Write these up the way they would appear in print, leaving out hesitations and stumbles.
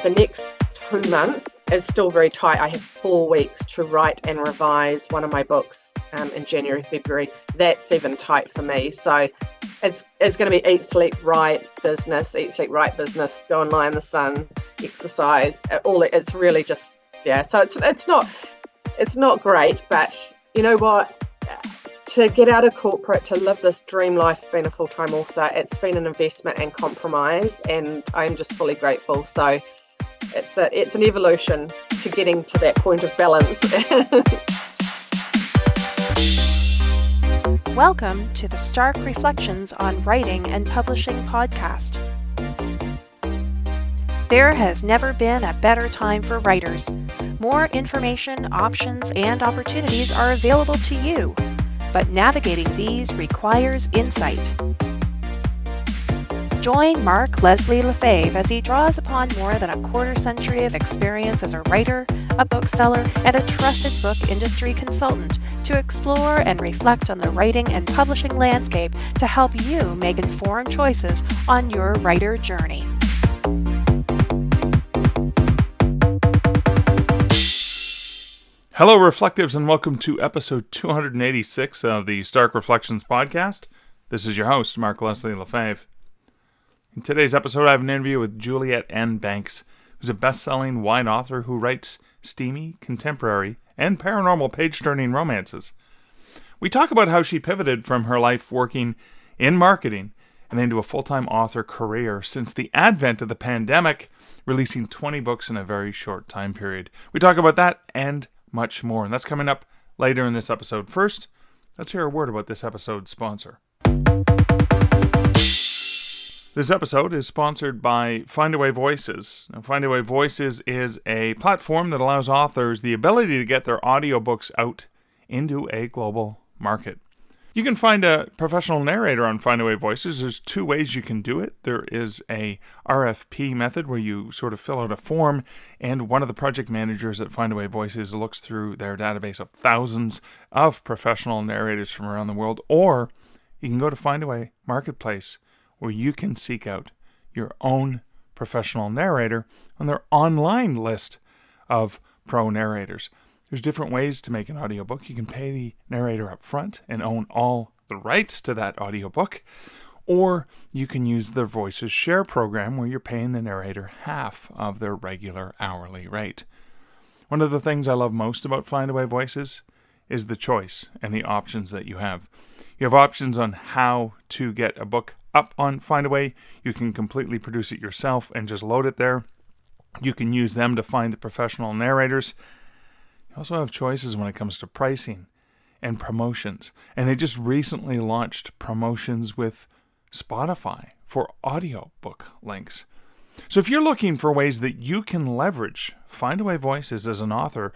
The next 2 months is still very tight. I have 4 weeks to write and revise one of my books in January, February. That's even tight for me. So it's going to be eat, sleep, write business, go and lie in the sun, exercise, it's really just, so it's not great, but you know what? To get out of corporate, to live this dream life being a full-time author, it's been an investment and compromise, and I'm just fully grateful. So it's an evolution to getting to that point of balance. Welcome to the Stark Reflections on Writing and Publishing podcast. There has never been a better time for writers. More information, options, and opportunities are available to you, but navigating these requires insight. Join Mark Leslie Lefebvre as he draws upon more than a quarter century of experience as a writer, a bookseller, and a trusted book industry consultant to explore and reflect on the writing and publishing landscape to help you make informed choices on your writer journey. Hello, Reflectives, and welcome to episode 286 of the Stark Reflections podcast. This is your host, Mark Leslie Lefebvre. In today's episode, I have an interview with Juliette N. Banks, who's a best-selling wine author who writes steamy, contemporary, and paranormal page-turning romances. We talk about how she pivoted from her life working in marketing and into a full-time author career since the advent of the pandemic, releasing 20 books in a very short time period. We talk about that and much more, and that's coming up later in this episode. First, let's hear a word about this episode's sponsor. This episode is sponsored by Findaway Voices. Now, Findaway Voices is a platform that allows authors the ability to get their audiobooks out into a global market. You can find a professional narrator on Findaway Voices. There's 2 ways you can do it. There is a RFP method where you sort of fill out a form, and one of the project managers at Findaway Voices looks through their database of thousands of professional narrators from around the world. Or you can go to Findaway Marketplace, where you can seek out your own professional narrator on their online list of pro narrators. There's different ways to make an audiobook. You can pay the narrator up front and own all the rights to that audiobook, or you can use the Voices Share program where you're paying the narrator half of their regular hourly rate. One of the things I love most about Findaway Voices is the choice and the options that you have. You have options on how to get a book up on Findaway. You can completely produce it yourself and just load it there. You can use them to find the professional narrators. You also have choices when it comes to pricing and promotions. And they just recently launched promotions with Spotify for audiobook links. So if you're looking for ways that you can leverage Findaway Voices as an author,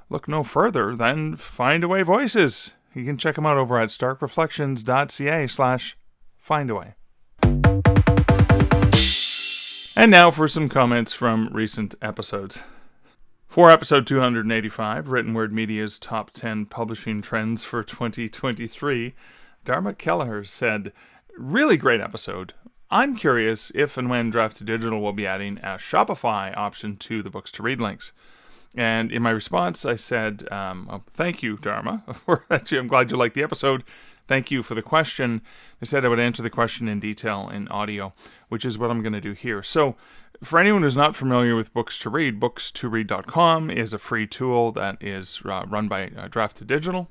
look no further than Findaway Voices. You can check them out over at starkreflections.ca/Findaway. And now for some comments from recent episodes. For episode 285, Written Word Media's Top 10 Publishing Trends for 2023, Dharma Kelleher said, "Really great episode. I'm curious if and when Draft to Digital will be adding a Shopify option to the books to read links." And in my response, I said, thank you, Dharma. I'm glad you liked the episode. Thank you for the question. I said I would answer the question in detail in audio, which is what I'm going to do here. So for anyone who's not familiar with Books to Read, books2read.com is a free tool that is run by Draft to Digital.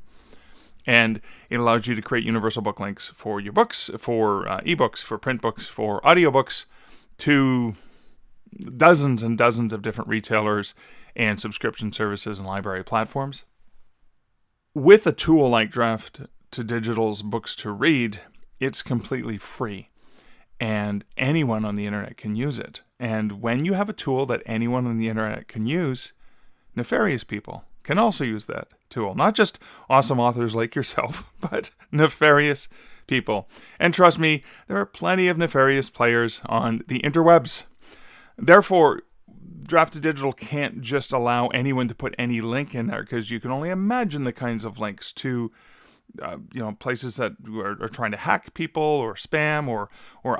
And it allows you to create universal book links for your books, for eBooks, for print books, for audiobooks, to dozens and dozens of different retailers and subscription services and library platforms. With a tool like Draft to Digital's Books to Read, it's completely free, and anyone on the internet can use it. And when you have a tool that anyone on the internet can use, nefarious people can also use that tool. Not just awesome authors like yourself, but nefarious people. And trust me, there are plenty of nefarious players on the interwebs. Therefore, Draft to Digital can't just allow anyone to put any link in there, because you can only imagine the kinds of links to places that are trying to hack people or spam or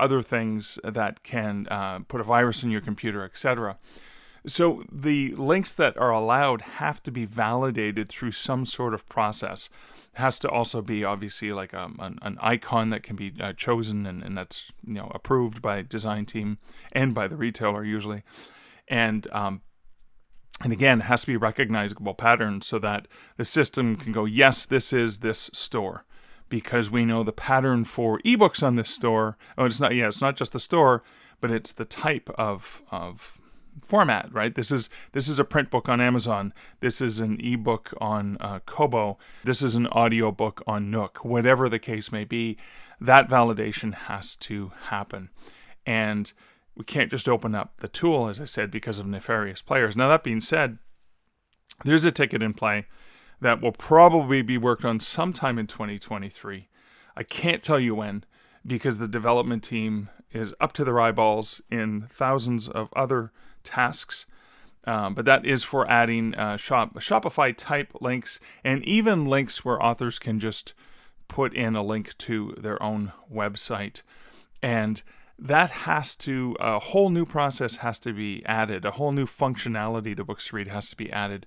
other things that can put a virus in your computer, etc. So the links that are allowed have to be validated through some sort of process. It has to also be obviously like an icon that can be chosen, and that's approved by design team and by the retailer usually. And again, it has to be a recognizable pattern so that the system can go, yes, this is this store, because we know the pattern for eBooks on this store. Oh, it's not just the store, but it's the type of format, right? This is a print book on Amazon. This is an ebook on Kobo. This is an audiobook on Nook. Whatever the case may be, that validation has to happen. And we can't just open up the tool, as I said, because of nefarious players. Now, that being said, there's a ticket in play that will probably be worked on sometime in 2023. I can't tell you when, because the development team is up to their eyeballs in thousands of other tasks. But that is for adding Shopify type links, and even links where authors can just put in a link to their own website. And that a whole new process has to be added. A whole new functionality to Books to Read has to be added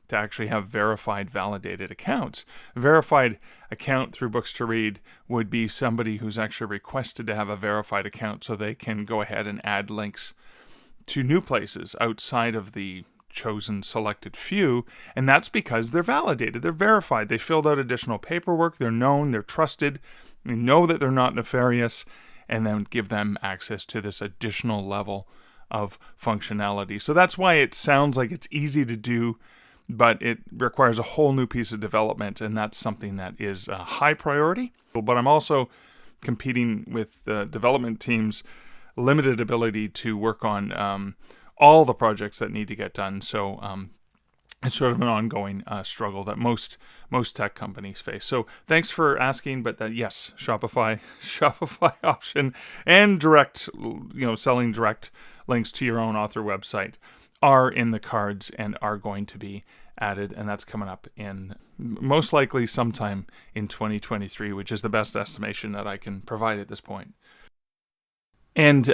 to actually have verified, validated accounts. A verified account through Books to Read would be somebody who's actually requested to have a verified account so they can go ahead and add links to new places outside of the chosen selected few, and that's because they're validated, they're verified, they filled out additional paperwork, they're known, they're trusted, we know that they're not nefarious, and then give them access to this additional level of functionality. So that's why it sounds like it's easy to do, but it requires a whole new piece of development, and that's something that is a high priority. But I'm also competing with the development team's limited ability to work on all the projects that need to get done. So it's sort of an ongoing struggle that most tech companies face. So thanks for asking, but yes, Shopify option and direct, selling direct links to your own author website are in the cards and are going to be added, and that's coming up in most likely sometime in 2023, which is the best estimation that I can provide at this point. And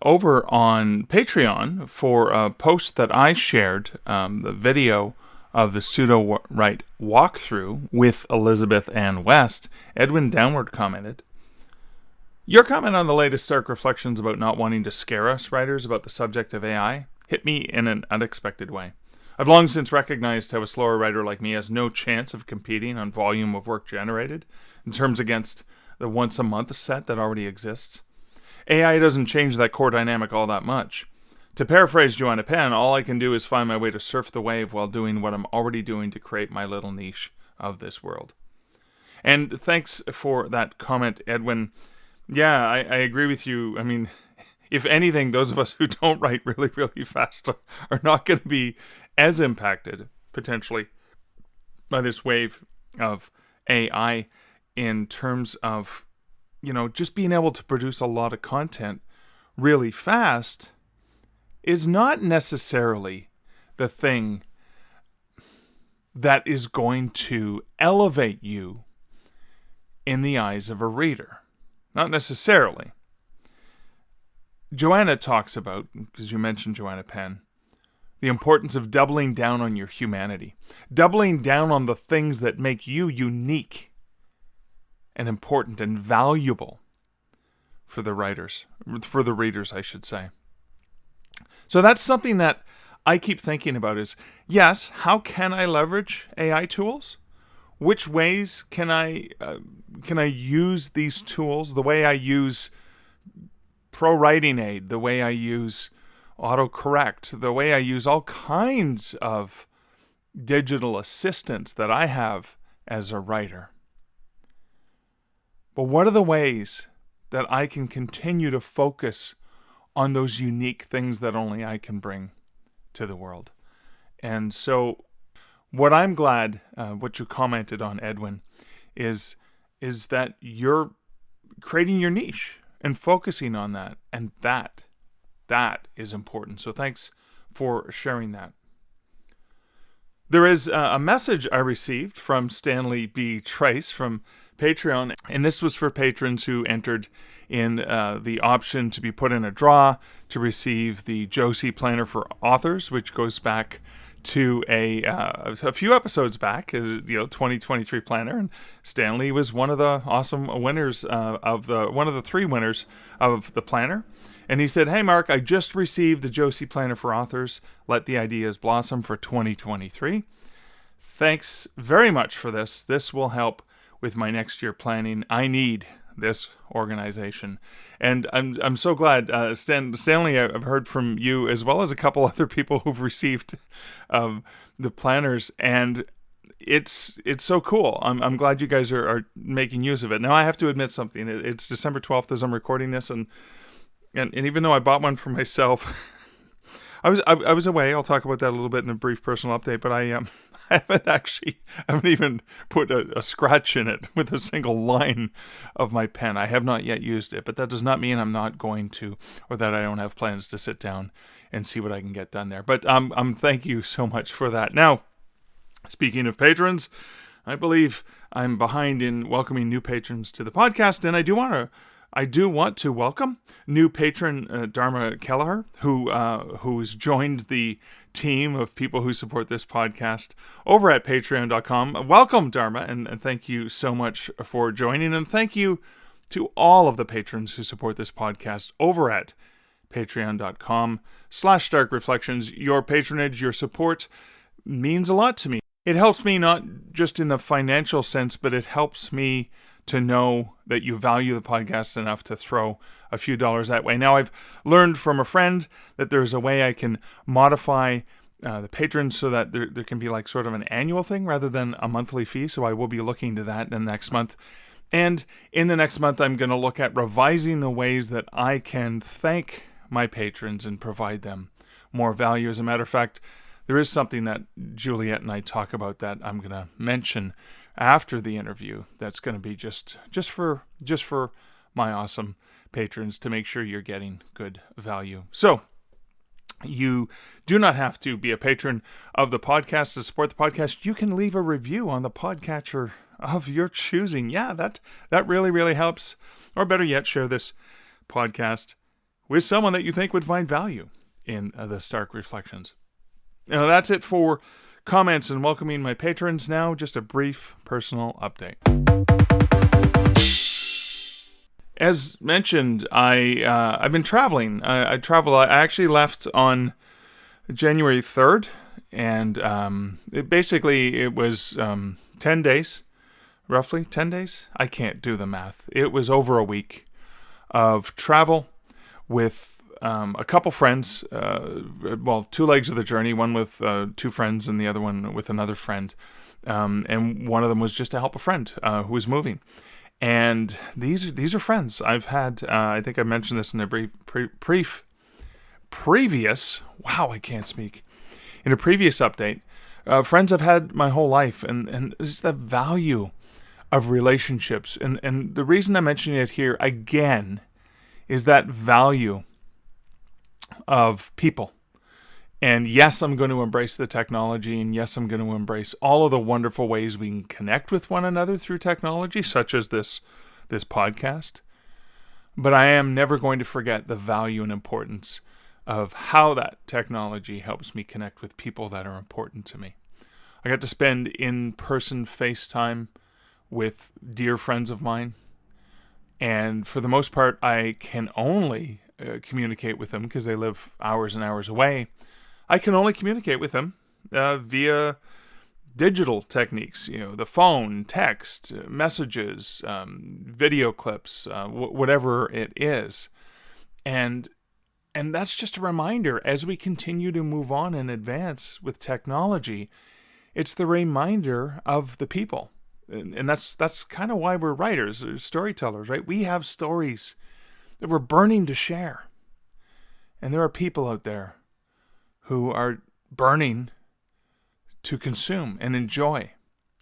over on Patreon, for a post that I shared, the video of the pseudo-write walkthrough with Elizabeth Ann West, Edwin Downward commented, "Your comment on the latest Stark Reflections about not wanting to scare us writers about the subject of AI hit me in an unexpected way. I've long since recognized how a slower writer like me has no chance of competing on volume of work generated in terms against the once-a-month set that already exists. AI doesn't change that core dynamic all that much. To paraphrase Juliette N, all I can do is find my way to surf the wave while doing what I'm already doing to create my little niche of this world." And thanks for that comment, Edwin. Yeah, I agree with you. I mean, if anything, those of us who don't write really, really fast are not going to be as impacted, potentially, by this wave of AI in terms of, just being able to produce a lot of content really fast is not necessarily the thing that is going to elevate you in the eyes of a reader. Not necessarily. Joanna talks about, because you mentioned Joanna Penn, the importance of doubling down on your humanity. Doubling down on the things that make you unique and important and valuable for the readers, I should say. So that's something that I keep thinking about is, yes, how can I leverage AI tools? Which ways can I use these tools? The way I use Pro Writing Aid, the way I use autocorrect, the way I use all kinds of digital assistants that I have as a writer. But what are the ways that I can continue to focus on those unique things that only I can bring to the world? And so what I'm glad, what you commented on, Edwin, is that you're creating your niche and focusing on that. And that is important. So thanks for sharing that. There is a message I received from Stanley B. Trace from Patreon, and this was for patrons who entered in the option to be put in a draw to receive the Josie Planner for Authors, which goes back to a few episodes back, 2023 planner, and Stanley was one of the awesome winners one of the 3 winners of the planner. And he said, "Hey Mark, I just received the Josie Planner for Authors, Let the Ideas Blossom for 2023. Thanks very much for this. This will help with my next year planning. I need this organization." And I'm so glad, Stanley, I've heard from you as well as a couple other people who've received the planners, and it's so cool. I'm glad you guys are making use of it. Now I have to admit something. It's December 12th as I'm recording this, and even though I bought one for myself, I was away. I'll talk about that a little bit in a brief personal update, but I haven't even put a scratch in it with a single line of my pen. I have not yet used it, but that does not mean I'm not going to, or that I don't have plans to sit down and see what I can get done there. But thank you so much for that. Now, speaking of patrons, I believe I'm behind in welcoming new patrons to the podcast, and I do want to welcome new patron Dharma Kelleher, who's joined the team of people who support this podcast over at patreon.com. Welcome, Dharma, and thank you so much for joining, and thank you to all of the patrons who support this podcast over at patreon.com/starkreflections. Your patronage, your support means a lot to me. It helps me not just in the financial sense, but it helps me to know that you value the podcast enough to throw a few dollars that way. Now, I've learned from a friend that there's a way I can modify the patrons so that there can be like sort of an annual thing rather than a monthly fee. So I will be looking to that in the next month. And in the next month, I'm going to look at revising the ways that I can thank my patrons and provide them more value. As a matter of fact, there is something that Juliette and I talk about that I'm going to mention after the interview. That's going to be just for my awesome patrons to make sure you're getting good value. So you do not have to be a patron of the podcast to support the podcast. You can leave a review on the podcatcher of your choosing. Yeah, that really, really helps. Or better yet, share this podcast with someone that you think would find value in the Stark Reflections. Now, that's it for comments and welcoming my patrons. Now, just a brief personal update. As mentioned, I've been traveling. I actually left on January 3rd, and it was 10 days, roughly 10 days. I can't do the math. It was over a week of travel with a couple friends, 2 legs of the journey, one with 2 friends and the other one with another friend. And one of them was just to help a friend who was moving. And these are friends I've had. I think I mentioned this in a previous. Wow, I can't speak. In a previous update, friends I've had my whole life, and just the value of relationships. And the reason I'm mentioning it here again is that value of people. And yes, I'm going to embrace the technology, and yes, I'm going to embrace all of the wonderful ways we can connect with one another through technology, such as this podcast. But I am never going to forget the value and importance of how that technology helps me connect with people that are important to me. I got to spend in-person FaceTime with dear friends of mine, and for the most part, I can only communicate with them because they live hours and hours away. I can only communicate with them via digital techniques, the phone, text, messages, video clips, whatever it is. And that's just a reminder as we continue to move on and advance with technology, it's the reminder of the people. And that's kind of why we're writers, or storytellers, right? We have stories that we're burning to share. And there are people out there who are burning to consume and enjoy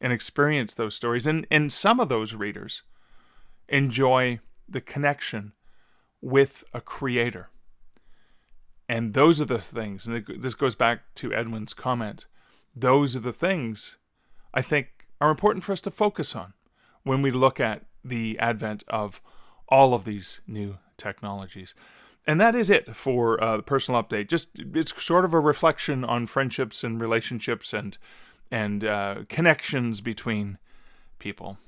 and experience those stories. And some of those readers enjoy the connection with a creator. And those are the things, and this goes back to Edwin's comment, those are the things I think are important for us to focus on when we look at the advent of all of these new technologies. And that is it for the personal update. Just, it's sort of a reflection on friendships and relationships and connections between people.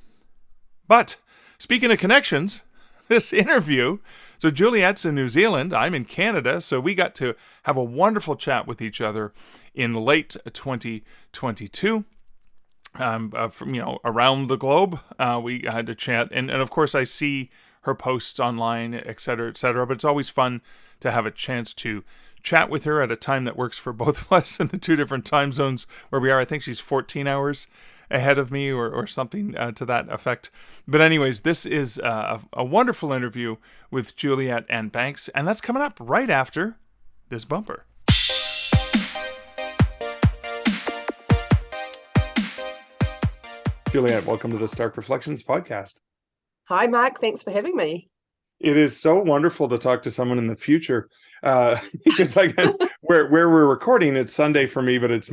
But speaking of connections, this interview, so Juliette's in New Zealand, I'm in Canada, so we got to have a wonderful chat with each other in late 2022. From around the globe, we had a chat, and of course I see her posts online, etc., but it's always fun to have a chance to chat with her at a time that works for both of us in the two different time zones where we are. I think she's 14 hours ahead of me or something to that effect. But anyways, this is a wonderful interview with Juliette N. and that's coming up right after this bumper. Juliette, welcome to the Stark Reflections podcast. Hi, Mark. Thanks for having me. It is so wonderful to talk to someone in the future because where we're recording, it's Sunday for me, but it's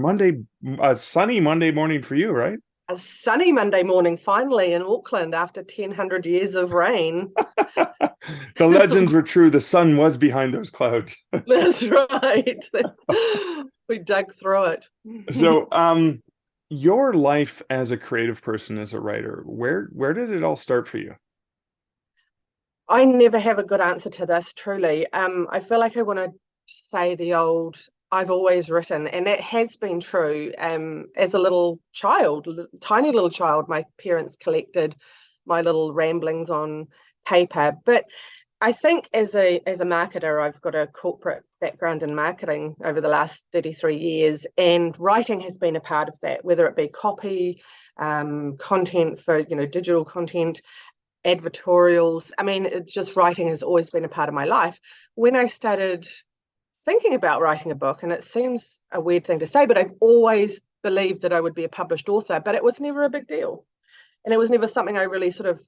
sunny Monday morning for you, right? A sunny Monday morning, finally, in Auckland after 1,000 years of rain. The legends were true. The sun was behind those clouds. That's right. We dug through it. So, your life as a creative person, as a writer, where did it all start for you? I never have a good answer to this, truly. I feel like I want to say the old, I've always written, and that has been true. As a little child, tiny little child, my parents collected my little ramblings on paper. But I think as a marketer, I've got a corporate background in marketing over the last 33 years, and writing has been a part of that, whether it be copy, content for digital content, advertorials. I mean, it's just writing has always been a part of my life. When I started thinking about writing a book, and it seems a weird thing to say, but I've always believed that I would be a published author, but it was never a big deal. And it was never something I really sort of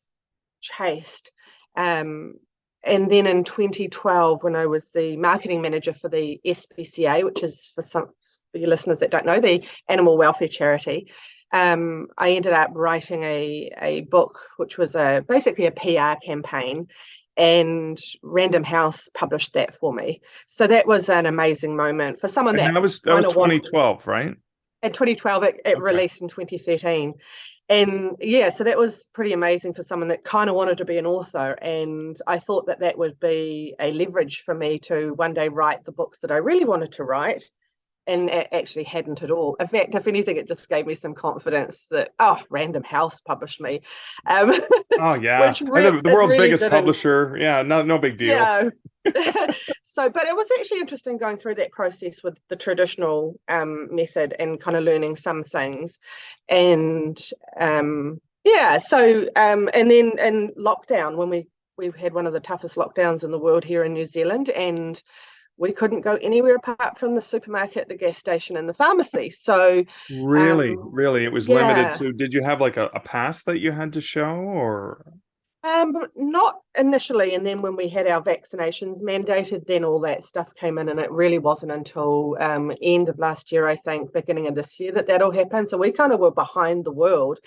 chased. And then in 2012, when I was the marketing manager for the SPCA, which is for your listeners that don't know, the animal welfare charity, I ended up writing a book, which was basically a PR campaign, and Random House published that for me. So that was an amazing moment for someone that was 2012, right? In 2012, it released in 2013. And yeah, so that was pretty amazing for someone that kind of wanted to be an author. And I thought that would be a leverage for me to one day write the books that I really wanted to write. And it actually hadn't at all. In fact, if anything, it just gave me some confidence that, Random House published me. Oh, yeah. The world's biggest publisher. Yeah, no big deal. Yeah. But it was actually interesting going through that process with the traditional method and kind of learning some things. And and then in lockdown, when we had one of the toughest lockdowns in the world here in New Zealand, and we couldn't go anywhere apart from the supermarket, the gas station, and the pharmacy. So really, it was limited to. Did you have like a pass that you had to show, or? Not initially, and then when we had our vaccinations mandated, then all that stuff came in, and it really wasn't until end of last year, I think, beginning of this year, that all happened. So we kind of were behind the world.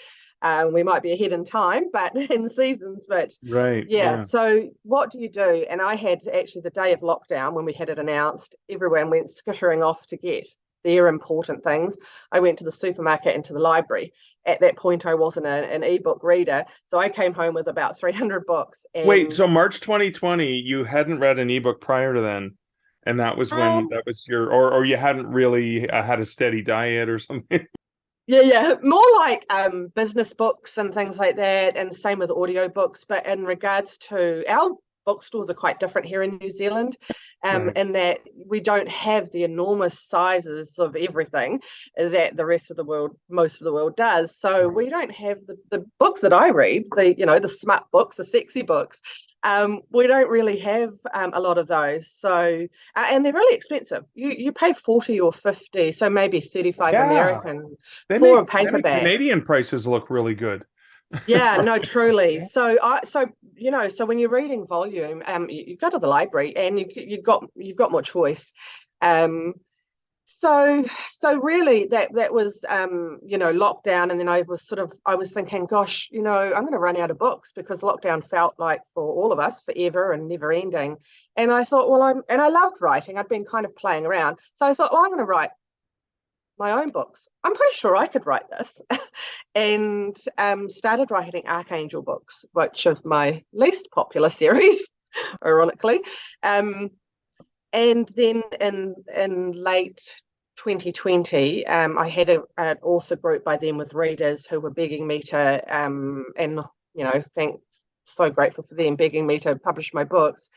We might be ahead in time, but in seasons. But right, yeah. So what do you do? And I had actually the day of lockdown when we had it announced, everyone went skittering off to get their important things. I went to the supermarket and to the library. At that point, I wasn't an ebook reader, so I came home with about 300 books. And wait, so March 2020, you hadn't read an ebook prior to then, and that was when that was your, or you hadn't really had a steady diet or something? Yeah, more like business books and things like that, and same with audiobooks. But in regards to our bookstores are quite different here in New Zealand, in that we don't have the enormous sizes of everything that the rest of the world, most of the world does. So we don't have the books that I read, the smart books, the sexy books. We don't really have a lot of those. So, and they're really expensive. You pay 40 or 50, so maybe 35 American for a paperback. Canadian prices look really good. Yeah, no, truly. So when you're reading volume, you go to the library and you've got more choice. So really that was lockdown, and then I was thinking, gosh, I'm going to run out of books, because lockdown felt like, for all of us, forever and never ending. And I thought, I loved writing. I'd been kind of playing around, so I thought, I'm going to write my own books. I'm pretty sure I could write this. And started writing Archangel books, which is my least popular series, ironically. And then in late 2020, I had an author group by then with readers who were begging me to, so grateful for them begging me to publish my books.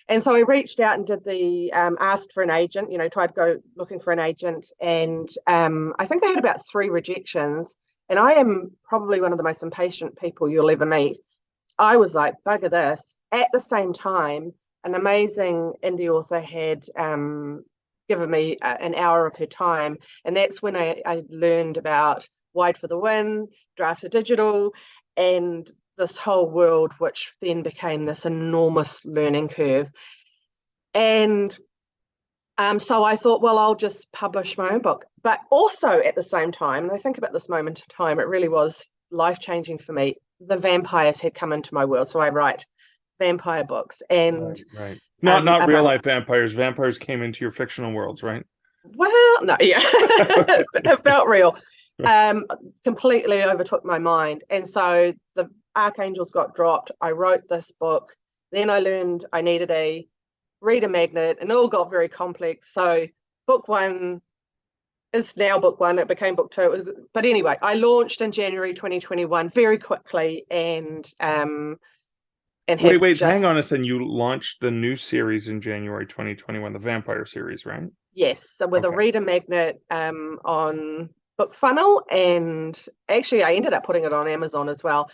And so I reached out and did asked for an agent, tried to go looking for an agent. And I think I had about 3 rejections. And I am probably one of the most impatient people you'll ever meet. I was like, bugger this. At the same time, an amazing indie author had given me an hour of her time. And that's when I learned about Wide for the Win, Drafted Digital, and this whole world, which then became this enormous learning curve. And so I thought, I'll just publish my own book. But also at the same time, and I think about this moment in time, it really was life-changing for me. The vampires had come into my world. So I write vampire books. And right. Not real life vampires. Vampires came into your fictional worlds, right? Well, no, yeah. It felt real. Completely overtook my mind. And so the archangels got dropped. I wrote this book. Then I learned I needed a reader magnet, and it all got very complex. So book 1 is now book 1. It became book 2. But anyway, I launched in January 2021 very quickly, and wait, hang on a second. You launched the new series in January 2021, the vampire series, right? Yes, so with a reader magnet on BookFunnel, and actually I ended up putting it on Amazon as well.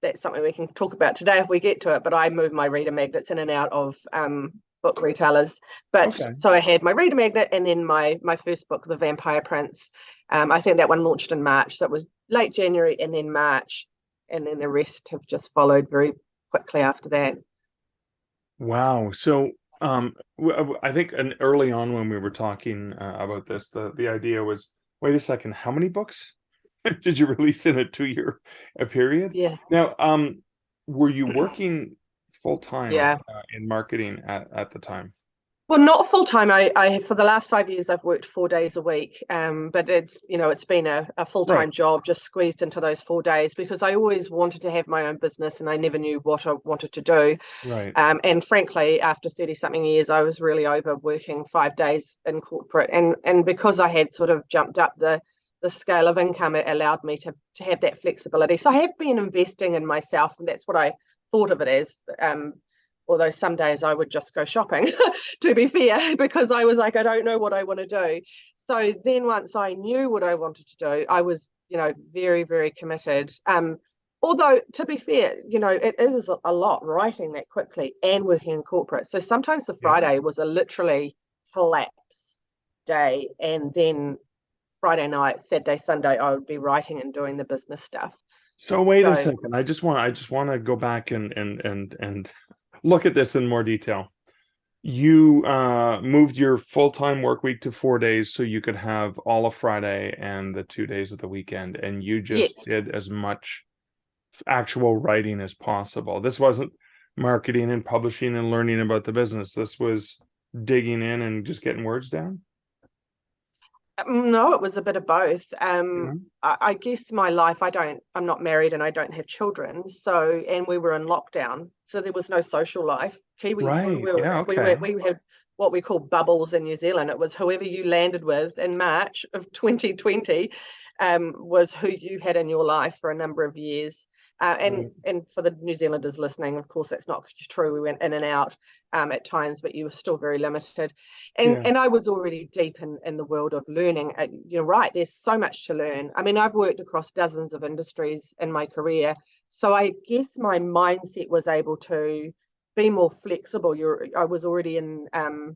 That's something we can talk about today if we get to it, but I move my reader magnets in and out of book retailers. But so I had my reader magnet, and then my first book, The Vampire Prince. I think that one launched in March, so it was late January and then March, and then the rest have just followed very quickly after that. Wow. So I think early on when we were talking about this, the idea was, wait a second, how many books did you release in a 2-year period? Yeah. Now, were you working full-time Yeah. in marketing at the time? Well, not full time. I for the last 5 years I've worked 4 days a week. But it's been a full-time job, just squeezed into those 4 days, because I always wanted to have my own business and I never knew what I wanted to do. Right. And frankly, after 30-something years, I was really over working 5 days in corporate. And because I had sort of jumped up the scale of income, it allowed me to have that flexibility. So I have been investing in myself, and that's what I thought of it as. Although some days I would just go shopping, to be fair, because I was like, I don't know what I want to do. So then once I knew what I wanted to do, I was, very, very committed. Although, to be fair, it is a lot writing that quickly and working in corporate. So sometimes the Friday was a literally collapse day. And then Friday night, Saturday, Sunday, I would be writing and doing the business stuff. So wait a second. I just want to go back and look at this in more detail. You moved your full-time work week to 4 days so you could have all of Friday and the 2 days of the weekend, and you just did as much actual writing as possible. This wasn't marketing and publishing and learning about the business. This was digging in and just getting words down. No, it was a bit of both. I guess my life, I'm not married and I don't have children. So, and we were in lockdown, so there was no social life. Kiwis, we had what we call bubbles in New Zealand. It was whoever you landed with in March of 2020 was who you had in your life for a number of years. And for the New Zealanders listening, of course, that's not true. We went in and out at times, but you were still very limited. And I was already deep in the world of learning. You're right, there's so much to learn. I mean, I've worked across dozens of industries in my career. So I guess my mindset was able to be more flexible. I was already in... and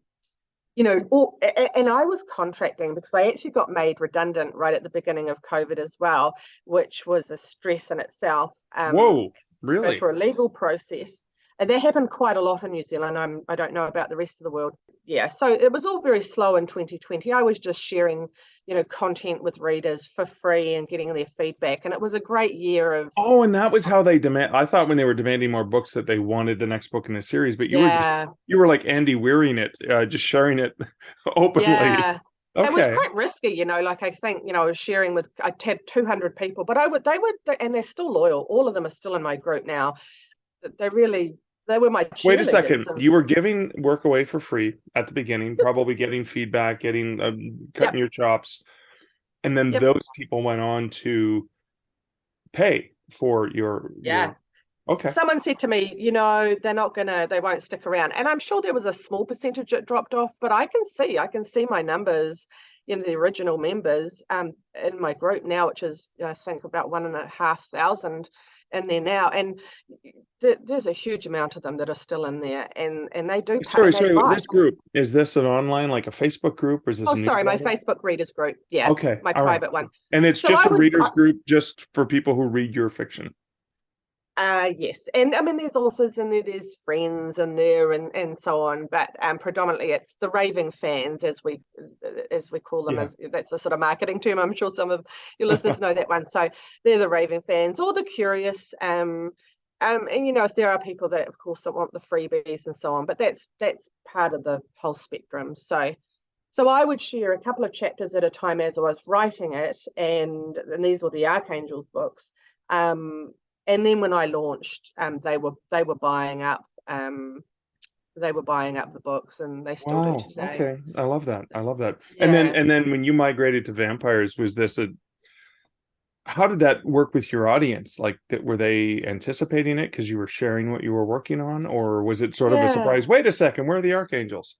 I was contracting because I actually got made redundant right at the beginning of COVID as well, which was a stress in itself. Whoa, really? Through a legal process. And that happened quite a lot in New Zealand. I don't know about the rest of the world. Yeah, so it was all very slow in 2020. I was just sharing, content with readers for free and getting their feedback. And it was a great year of... Oh, and that was how they demand. I thought when they were demanding more books that they wanted the next book in the series, but you were like Andy Wearing it, just sharing it openly. Yeah. Okay. It was quite risky, like I think, I was sharing with, I had 200 people, but and they're still loyal. All of them are still in my group now. They were my cheerleaders. Wait a second. You were giving work away for free at the beginning, probably getting feedback, cutting your chops. And then those people went on to pay for your... Okay. Someone said to me, they won't stick around. And I'm sure there was a small percentage that dropped off, but I can see my numbers, the original members in my group now, which is, I think, about 1,500 in there now. And there's a huge amount of them that are still in there, and they do pay. Sorry, this group, is this an online, like a Facebook group, or is this my Facebook readers group. Yeah. Okay. My private one. And it's just a readers group just for people who read your fiction. Yes, and I mean there's authors in there, there's friends in there, and so on. But predominantly it's the raving fans, as we call them. That's a sort of marketing term. I'm sure some of your listeners know that one. So they're the raving fans, or the curious. And if there are people that, of course, that want the freebies and so on, but that's part of the whole spectrum. So I would share a couple of chapters at a time as I was writing it, and these were the Archangel books. And then when I launched, they were buying up the books, and they still do today. Okay, I love that. Yeah. And then when you migrated to vampires, was this how did that work with your audience? Like, were they anticipating it because you were sharing what you were working on, or was it sort of a surprise? Wait a second, where are the archangels?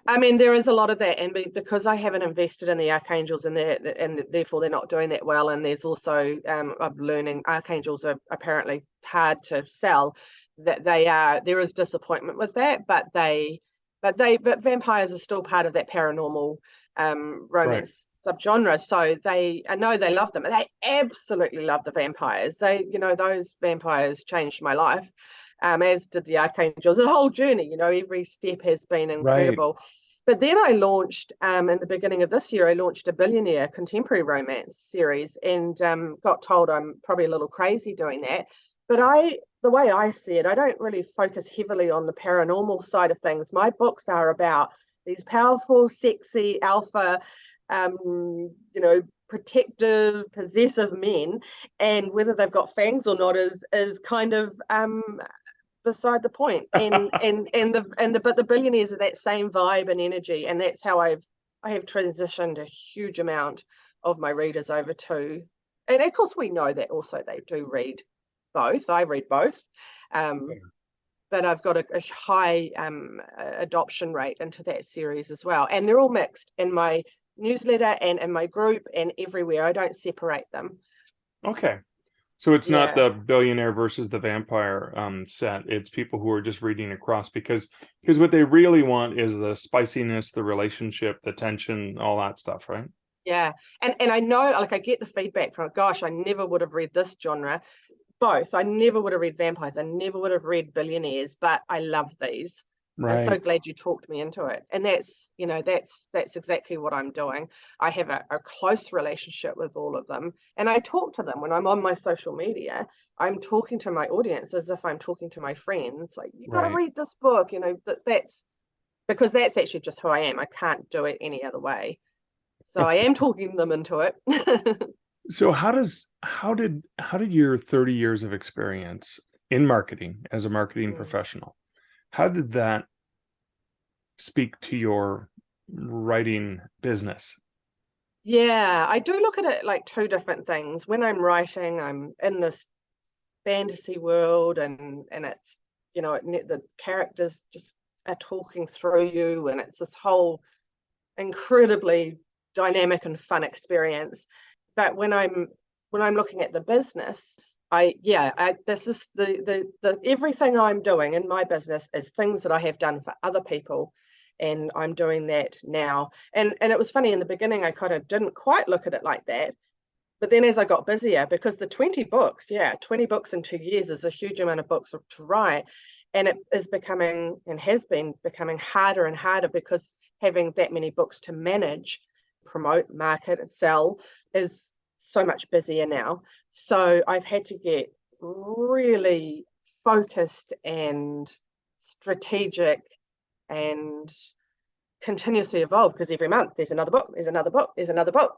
I mean, there is a lot of that, and because I haven't invested in the archangels, and therefore they're not doing that well. And there's also I'm learning archangels are apparently hard to sell. That there is disappointment with that, but vampires are still part of that paranormal romance subgenre. So I know they love them. They absolutely love the vampires. Those vampires changed my life. As did the archangels. The whole journey, every step has been incredible. Right. But then I launched, in the beginning of this year, I launched a billionaire contemporary romance series, and got told I'm probably a little crazy doing that. But the way I see it, I don't really focus heavily on the paranormal side of things. My books are about these powerful, sexy, alpha, protective, possessive men, and whether they've got fangs or not is kind of beside the point. And but the billionaires are that same vibe and energy, and that's how I have transitioned a huge amount of my readers over to. And of course, we know that also they do read both. I read both. But I've got a high adoption rate into that series as well, and they're all mixed in my newsletter and in my group and everywhere. I don't separate them. Okay, so it's not the billionaire versus the vampire set. It's people who are just reading across because what they really want is the spiciness, the relationship, the tension, all that stuff, right? Yeah, and I know, like, I get the feedback from, gosh, I never would have read this genre. Both. I never would have read vampires. I never would have read billionaires, but I love these. Right. I'm so glad you talked me into it. And that's exactly what I'm doing. I have a close relationship with all of them. And I talk to them when I'm on my social media. I'm talking to my audience as if I'm talking to my friends. Like, you got to read this book, that's because that's actually just who I am. I can't do it any other way. So I am talking them into it. So how did your 30 years of experience in marketing as a marketing professional, how did that speak to your writing business? Yeah, I do look at it like two different things. When I'm writing, I'm in this fantasy world, and it's, the characters just are talking through you, and it's this whole incredibly dynamic and fun experience. But when I'm looking at the business, this is the everything I'm doing in my business is things that I have done for other people, and I'm doing that now. And it was funny in the beginning, I kind of didn't quite look at it like that, but then as I got busier, because the 20 books in 2 years is a huge amount of books to write, And it is becoming, and has been becoming, harder and harder, because having that many books to manage, promote, market, and sell is so much busier now. So I've had to get really focused and strategic and continuously evolve, because every month there's another book, there's another book, there's another book.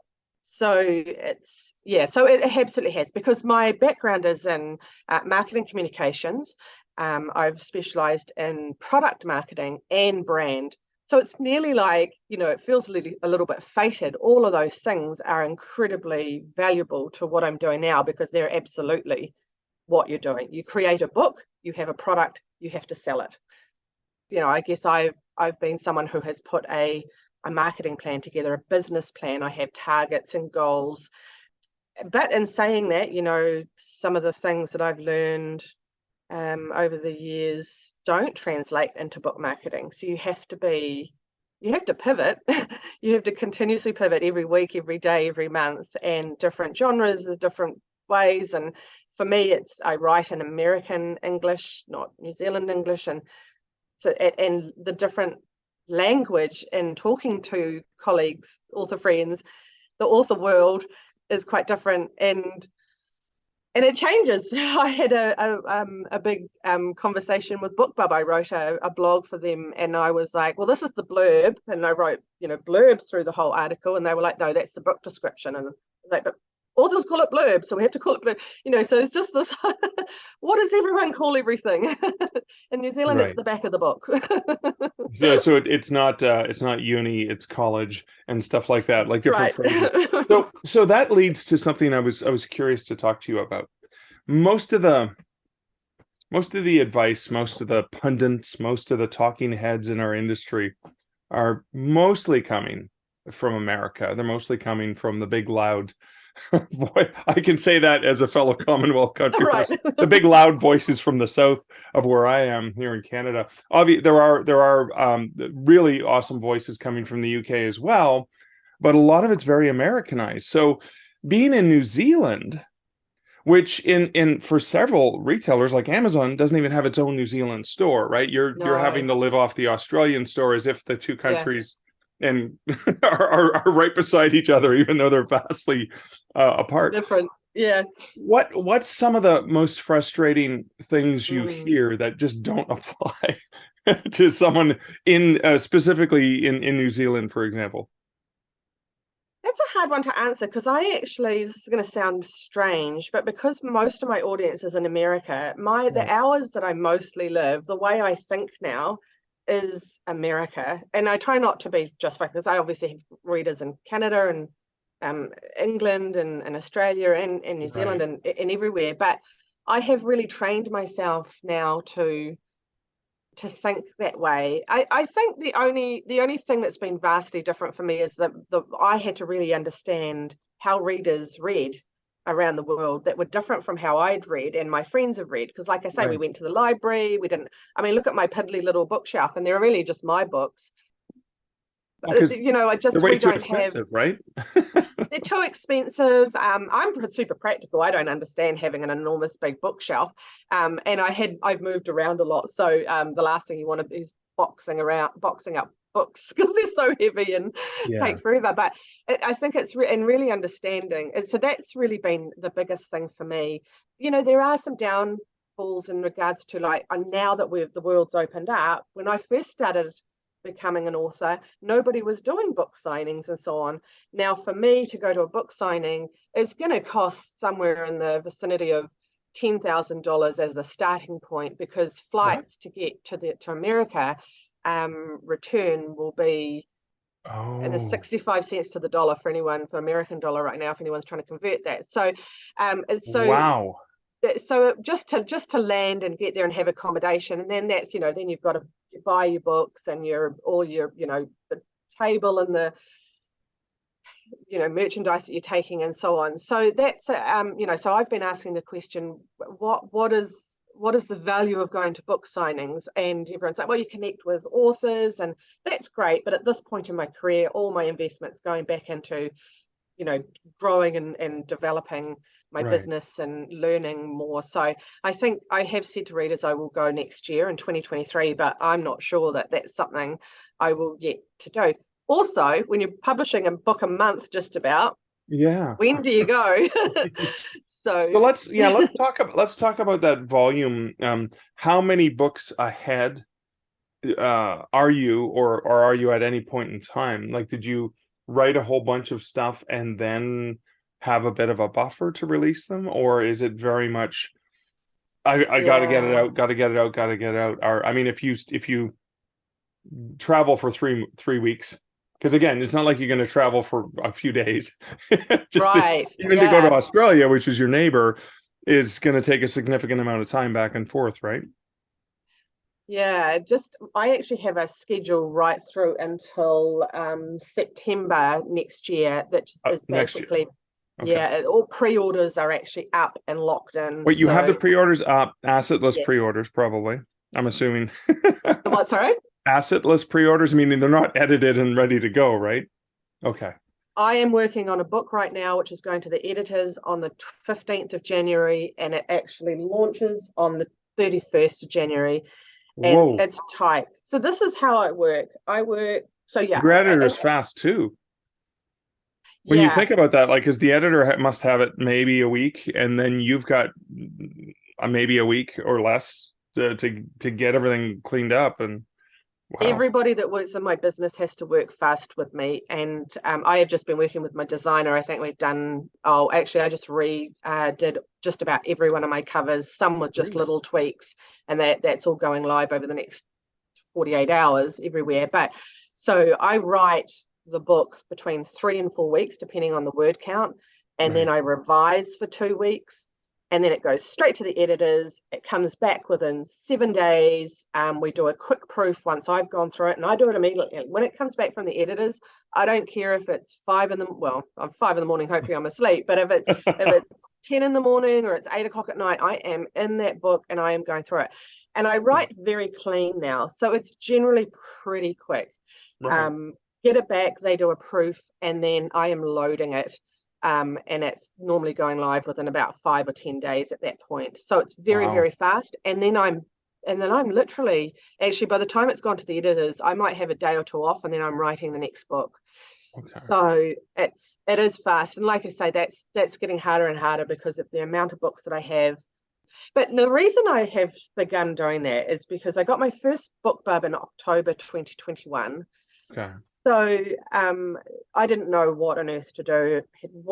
So it's, yeah, so it absolutely has, because my background is in marketing communications. I've specialized in product marketing and brand. So it's nearly like, it feels a little bit fated. All of those things are incredibly valuable to what I'm doing now, because they're absolutely what you're doing. You create a book, you have a product, you have to sell it. I guess I've been someone who has put a marketing plan together, a business plan. I have targets and goals. But in saying that, some of the things that I've learned over the years don't translate into book marketing. So you have to pivot. You have to continuously pivot every week, every day, every month, and different genres, different ways. And for me, I write in American English, not New Zealand English, and so and the different language in talking to colleagues, author friends, the author world is quite different, and it changes. I had a big conversation with BookBub. I wrote a blog for them, and I was like, well, this is the blurb, and I wrote blurbs through the whole article, and they were like, no, that's the book description. And I was like, but authors call it blurb, so we have to call it blurb. So it's just this what does everyone call everything? In New Zealand, Right. It's the back of the book. So it's not uni, it's college and stuff like that, like different Right. phrases. So that leads to something I was curious to talk to you about. Most of the advice, most of the pundits, most of the talking heads in our industry are mostly coming from America. They're mostly coming from the big loud boy, I can say that as a fellow Commonwealth country Right. person. The big loud voices from the south of where I am here in Canada. Obviously, there are really awesome voices coming from the UK as well, but a lot of it's very Americanized. So being in New Zealand, which in for several retailers like Amazon doesn't even have its own New Zealand store, right? You're having to live off the Australian store, as if the two countries and are right beside each other, even though they're vastly apart. Different. Yeah. What's some of the most frustrating things you hear that just don't apply to someone in specifically in New Zealand, for example? That's a hard one to answer, because this is going to sound strange, but because most of my audience is in America, the hours that I mostly live, the way I think now is America. And I try not to be just focused. I obviously have readers in Canada and England and Australia and New Zealand and everywhere. But I have really trained myself now to think that way. I think the only thing that's been vastly different for me is that I had to really understand how readers read around the world that were different from how I'd read and my friends have read. Because like I say, we went to the library, look at my piddly little bookshelf, and they're really just my books. They're way too expensive, right? They're too expensive. I'm super practical. I don't understand having an enormous big bookshelf. And I've moved around a lot. So the last thing you want to is boxing up books, because they're so heavy and take forever. But I think it's really understanding. So that's really been the biggest thing for me. There are some downfalls in regards to now that the world's opened up. When I first started becoming an author, nobody was doing book signings and so on. Now, for me to go to a book signing, it's going to cost somewhere in the vicinity of $10,000 as a starting point, because flights to get to America return will be in the 65 cents to the dollar for American dollar right now, if anyone's trying to convert that. So wow. So just to land and get there and have accommodation, and then that's then you've got to buy your books and the table and the merchandise that you're taking and so on. So that's so I've been asking the question, what is the value of going to book signings? And everyone's like, well, you connect with authors, and that's great, but at this point in my career, all my investments going back into growing and developing my Right. business and learning more. So I think I have said to readers I will go next year in 2023, but I'm not sure that that's something I will get to do. Also, when you're publishing a book a month, just about, Yeah. when do you go? So So let's talk about that volume. How many books ahead are you, or are you at any point in time? Like, did you write a whole bunch of stuff and then have a bit of a buffer to release them, or is it very much I gotta get it yeah. out, gotta get it out, gotta get it out? Or, I mean, if you travel for three weeks, because again, it's not like you're going to travel for a few days. Just Right. even to go to Australia, which is your neighbor, is going to take a significant amount of time back and forth, right? Yeah, I actually have a schedule right through until September next year, that is Next year. basically, Okay. all pre-orders are actually up and locked in. Wait, you have the So pre-orders up, assetless yeah. pre-orders, probably. I'm assuming. What, sorry? Assetless pre-orders, meaning they're not edited and ready to go, right? Okay. I am working on a book right now, which is going to the editors on the 15th of January, and it actually launches on the 31st of January, and Whoa. it's tight. So this is how I work. So yeah. Your editor's fast too. When you think about that, like, because the editor must have it maybe a week, and then you've got maybe a week or less to get everything cleaned up. And wow. Everybody that works in my business has to work fast with me, and I have just been working with my designer. I think we've done. Oh, actually, I just did just about every one of my covers. Some with just little tweaks, and that's all going live over the next 48 hours everywhere. But so I write the book between 3 and 4 weeks, depending on the word count, and then I revise for 2 weeks. And then it goes straight to the editors. It comes back within 7 days. We do a quick proof once I've gone through it, and I do it immediately. When it comes back from the editors, I don't care if it's 5 in the I'm 5 in the morning. Hopefully, I'm asleep. But if it's 10 in the morning or it's 8 o'clock at night, I am in that book and I am going through it. And I write very clean now, so it's generally pretty quick. Right. Get it back. They do a proof, and then I am loading it. And it's normally going live within about 5 or 10 days at that point. So it's very, very fast. And then I'm literally, actually, by the time it's gone to the editors, I might have a day or two off, and then I'm writing the next book. Okay. So it is fast. And like I say, that's getting harder and harder because of the amount of books that I have. But the reason I have begun doing that is because I got my first BookBub in October 2021. Okay. So I didn't know what on earth to do.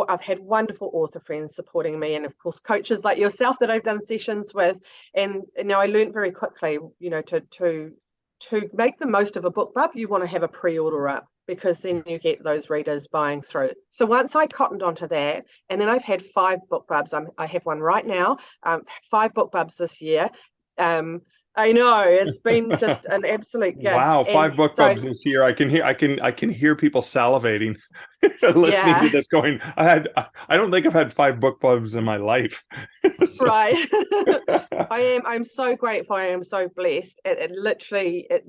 I've had wonderful author friends supporting me, and of course coaches like yourself that I've done sessions with. And I learned very quickly, to make the most of a BookBub, you want to have a pre-order up, because then you get those readers buying through. So once I cottoned onto that, and then I've had 5 BookBubs. I have one right now, 5 BookBubs this year. I know, it's been just an absolute gift. Wow, 5 BookBubs this year. I can hear people salivating listening to this, going, I don't think I've had 5 BookBubs in my life. Right. I'm so grateful. I am so blessed. It literally, it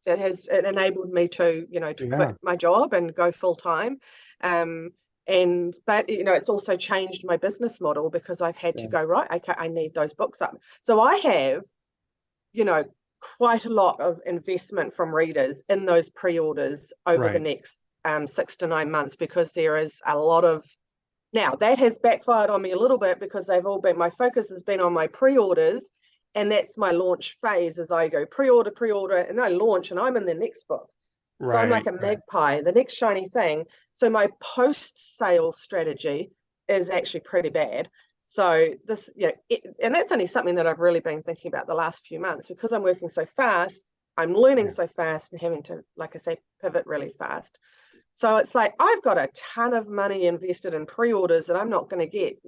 has enabled me to quit my job and go full time. But it's also changed my business model, because I've had to go, right, okay, I need those books up. So I have, quite a lot of investment from readers in those pre-orders over the next 6 to 9 months, because there is a lot of, now that has backfired on me a little bit, because my focus has been on my pre-orders, and that's my launch phase, as I go pre-order, and I launch, and I'm in the next book. So I'm like a magpie, the next shiny thing. So my post-sale strategy is actually pretty bad. So this, and that's only something that I've really been thinking about the last few months, because I'm working so fast, I'm learning so fast, and having to, like I say, pivot really fast. So it's like I've got a ton of money invested in pre-orders that I'm not going to get,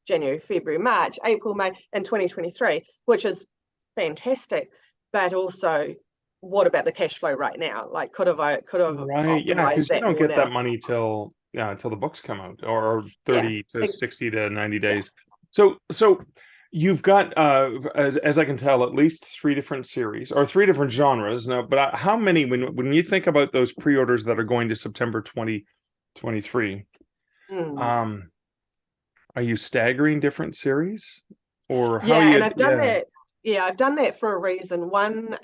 January, February, March, April, May in 2023, which is fantastic, but also, what about the cash flow right now? Like, could have right, yeah, because you don't get that money till the books come out, or 30 to 60 to 90 days. So you've got as I can tell, at least 3 different series or 3 different genres now. But how many, when you think about those pre-orders that are going to September 23. Mm. Are you staggering different series, or how Yeah, you? and I've done that. Yeah, I've done that for a reason. One,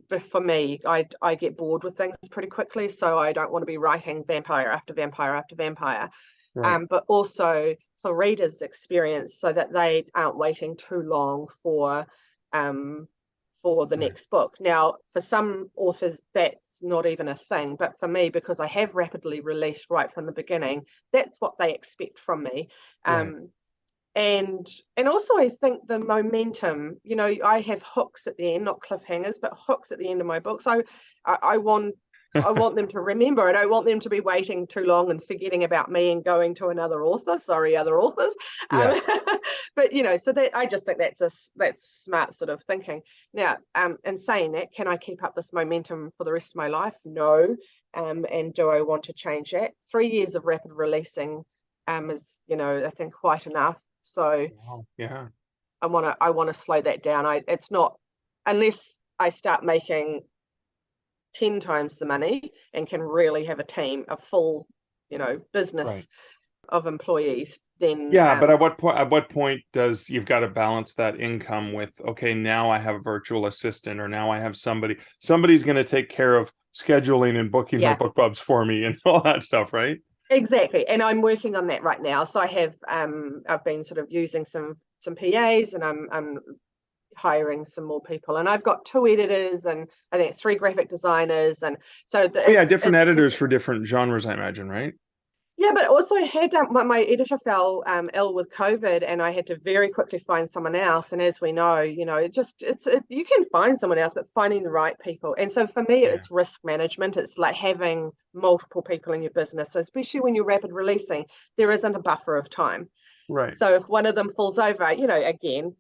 but for me, I get bored with things pretty quickly, so I don't want to be writing vampire after vampire after vampire. Right. But also for readers' experience, so that they aren't waiting too long for the Right. next book. Now, for some authors, that's not even a thing, but for me, because I have rapidly released right from the beginning, that's what they expect from me. Right. And also I think the momentum, I have hooks at the end, not cliffhangers, but hooks at the end of my books. I want them to remember. I don't want them to be waiting too long and forgetting about me and going to another author. Sorry, other authors. Yeah. But so that I just think that's smart sort of thinking. Now, in saying that, can I keep up this momentum for the rest of my life? No. And do I want to change that? 3 years of rapid releasing is, I think quite enough. So Wow. Yeah. I want to slow that down. It's not, unless I start making 10 times the money and can really have a team, a full, business Right. of employees, then Yeah, but at what point does you've got to balance that income with, okay, now I have a virtual assistant, or now I have somebody's going to take care of scheduling and booking my yeah, BookBubs for me and all that stuff, right? exactly. And I'm working on that right now. So I've been sort of using some PAs, and I'm hiring some more people, and I've got 2 editors, and I think 3 graphic designers, and so Oh yeah, different editors for different genres, I imagine, right? yeah. But also I had my editor fell ill with COVID, and I had to very quickly find someone else. And as we know, you can find someone else, but finding the right people. And so for me, Yeah. it's risk management. It's like having multiple people in your business. So especially when you're rapid releasing, there isn't a buffer of time. Right. So if one of them falls over, again,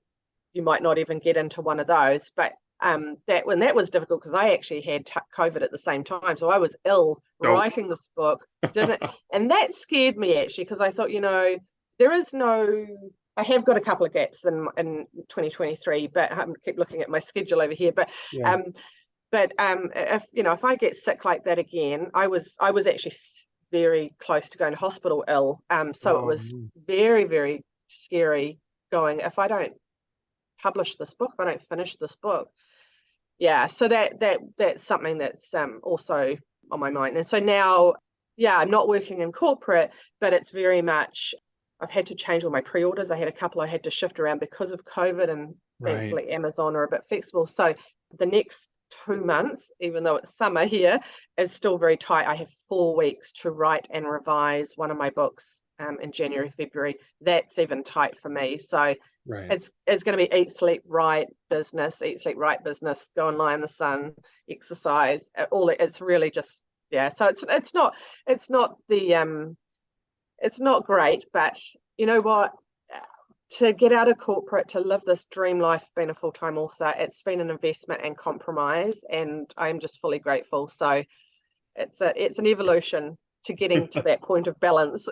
you might not even get into one of those. But that was difficult because I actually had COVID at the same time, so I was ill So writing this book. And that scared me actually, because I thought, there is no. I have got a couple of gaps in 2023, but I keep looking at my schedule over here. yeah. If I get sick like that again, I was actually very close to going to hospital ill. So it was very, very scary going, if I don't publish this book, if I don't finish this book. Yeah, so that's something that's also on my mind. And so now, yeah, I'm not working in corporate, but it's very much, I've had to change all my pre-orders. I had a couple I had to shift around because of COVID, and Right. thankfully Amazon are a bit flexible. So the next 2 months, even though it's summer here, is still very tight. I have 4 weeks to write and revise one of my books in January, February. That's even tight for me. So Right. it's going to be eat, sleep, write business, go and lie in the sun, exercise, all that. It's really just, yeah. So it's not it's not great, but you know what? To get out of corporate, to live this dream life, being a full-time author, it's been an investment and compromise, and I'm just fully grateful. So it's an evolution to getting to that point of balance.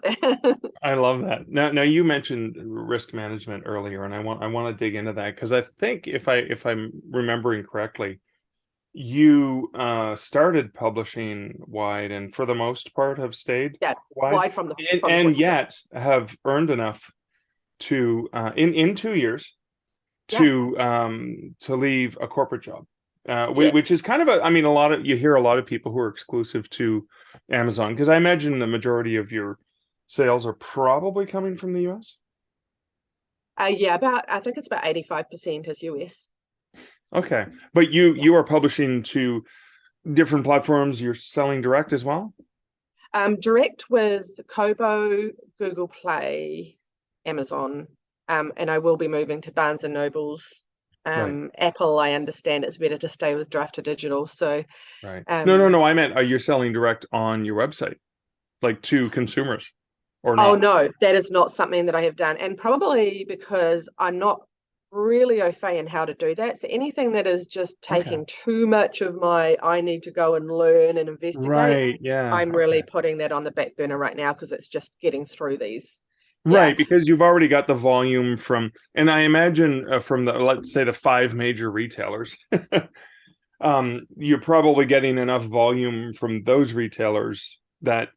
I love that. Now you mentioned risk management earlier, and I want to dig into that, because I think if I'm remembering correctly, you started publishing wide, and for the most part have stayed Yeah, wide from and yet have earned enough to in 2 years yeah. to leave a corporate job, Yes. which is kind of you hear a lot of people who are exclusive to Amazon, because I imagine the majority of your sales are probably coming from the US. Yeah, I think it's about 85% is US. Okay, but you are publishing to different platforms. You're selling direct as well. Direct with Kobo, Google Play, Amazon, and I will be moving to Barnes and Nobles. Right. Apple, I understand it's better to stay with Draft to Digital. So Right. No. I meant, are you selling direct on your website, like to consumers, or oh not? no, that is not something that I have done, and probably because I'm not really au fait in how to do that. So anything that is just taking too much of my, I need to go and learn and investigate. Right. Yeah. I'm really putting that on the back burner right now, because it's just getting through these. Right, Yeah. because you've already got the volume from, and I imagine from let's say the 5 major retailers, you're probably getting enough volume from those retailers that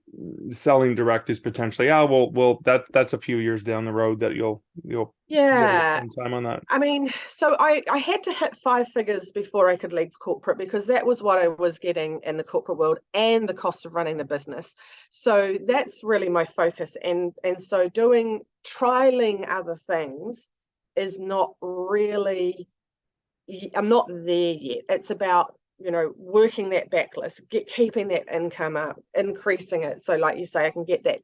selling direct is potentially, that's a few years down the road that you'll be able to spend time on that. I mean, so I had to hit 5 figures before I could leave corporate, because that was what I was getting in the corporate world and the cost of running the business. So that's really my focus. And so trialing other things is not really, I'm not there yet. It's about, working that backlist, keeping that income up, increasing it. So like you say, I can get that,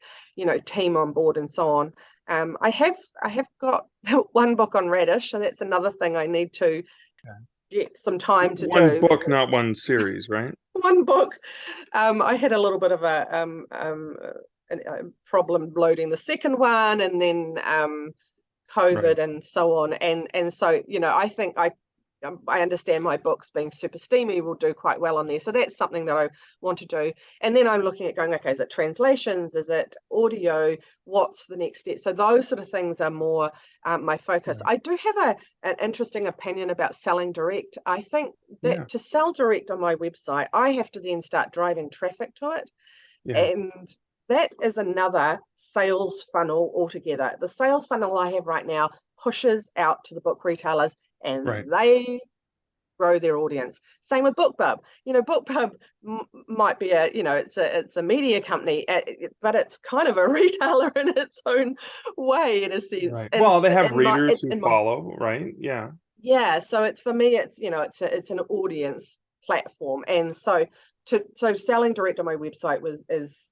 team on board and so on. I have got one book on Radish, and that's another thing I need to get some time to do. One book, not one series, right? One book. I had a little bit of a problem loading the second one, and then COVID and so on. And so, I think I understand my books being super steamy will do quite well on there. So that's something that I want to do. And then I'm looking at going, okay, is it translations? Is it audio? What's the next step? So those sort of things are more my focus. I do have an interesting opinion about selling direct. I think that to sell direct on my website, I have to then start driving traffic to it. And that is another sales funnel altogether. The sales funnel I have right now pushes out to the book retailers, and they grow their audience. Same with BookBub. BookBub might be it's a media company, but it's kind of a retailer in its own way, in a sense. Right. Well, they have readers who follow, right? Yeah. Yeah. So it's, for me, it's it's an audience platform, and so selling direct on my website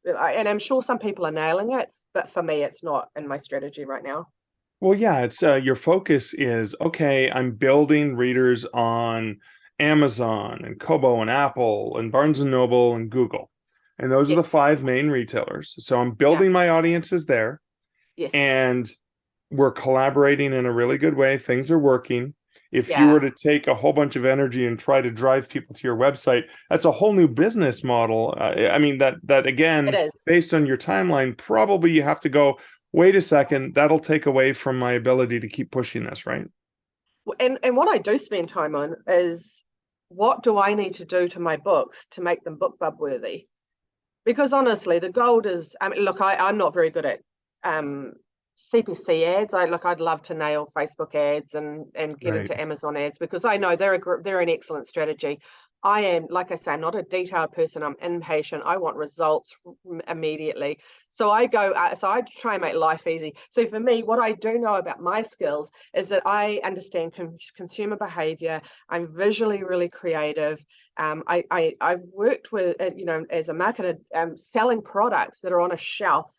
and I'm sure some people are nailing it, but for me, it's not in my strategy right now. Well, yeah, it's your focus is, okay, I'm building readers on Amazon and Kobo and Apple and Barnes and Noble and Google. And those are the 5 main retailers. So I'm building my audiences there. Yes. And we're collaborating in a really good way. Things are working. If you were to take a whole bunch of energy and try to drive people to your website, that's a whole new business model. I mean, that again, based on your timeline, probably you have to go, wait a second, that'll take away from my ability to keep pushing this, right? And what I do spend time on is, what do I need to do to my books to make them BookBub worthy? Because honestly, the gold is, look, I'm not very good at CPC ads. I'd love to nail Facebook ads and get into Amazon ads, because I know they're an excellent strategy. I am, like I say, I'm not a detailed person. I'm impatient. I want results immediately. So I try and make life easy. So for me, what I do know about my skills is that I understand consumer behavior. I'm visually really creative. I've worked with, as a marketer, selling products that are on a shelf,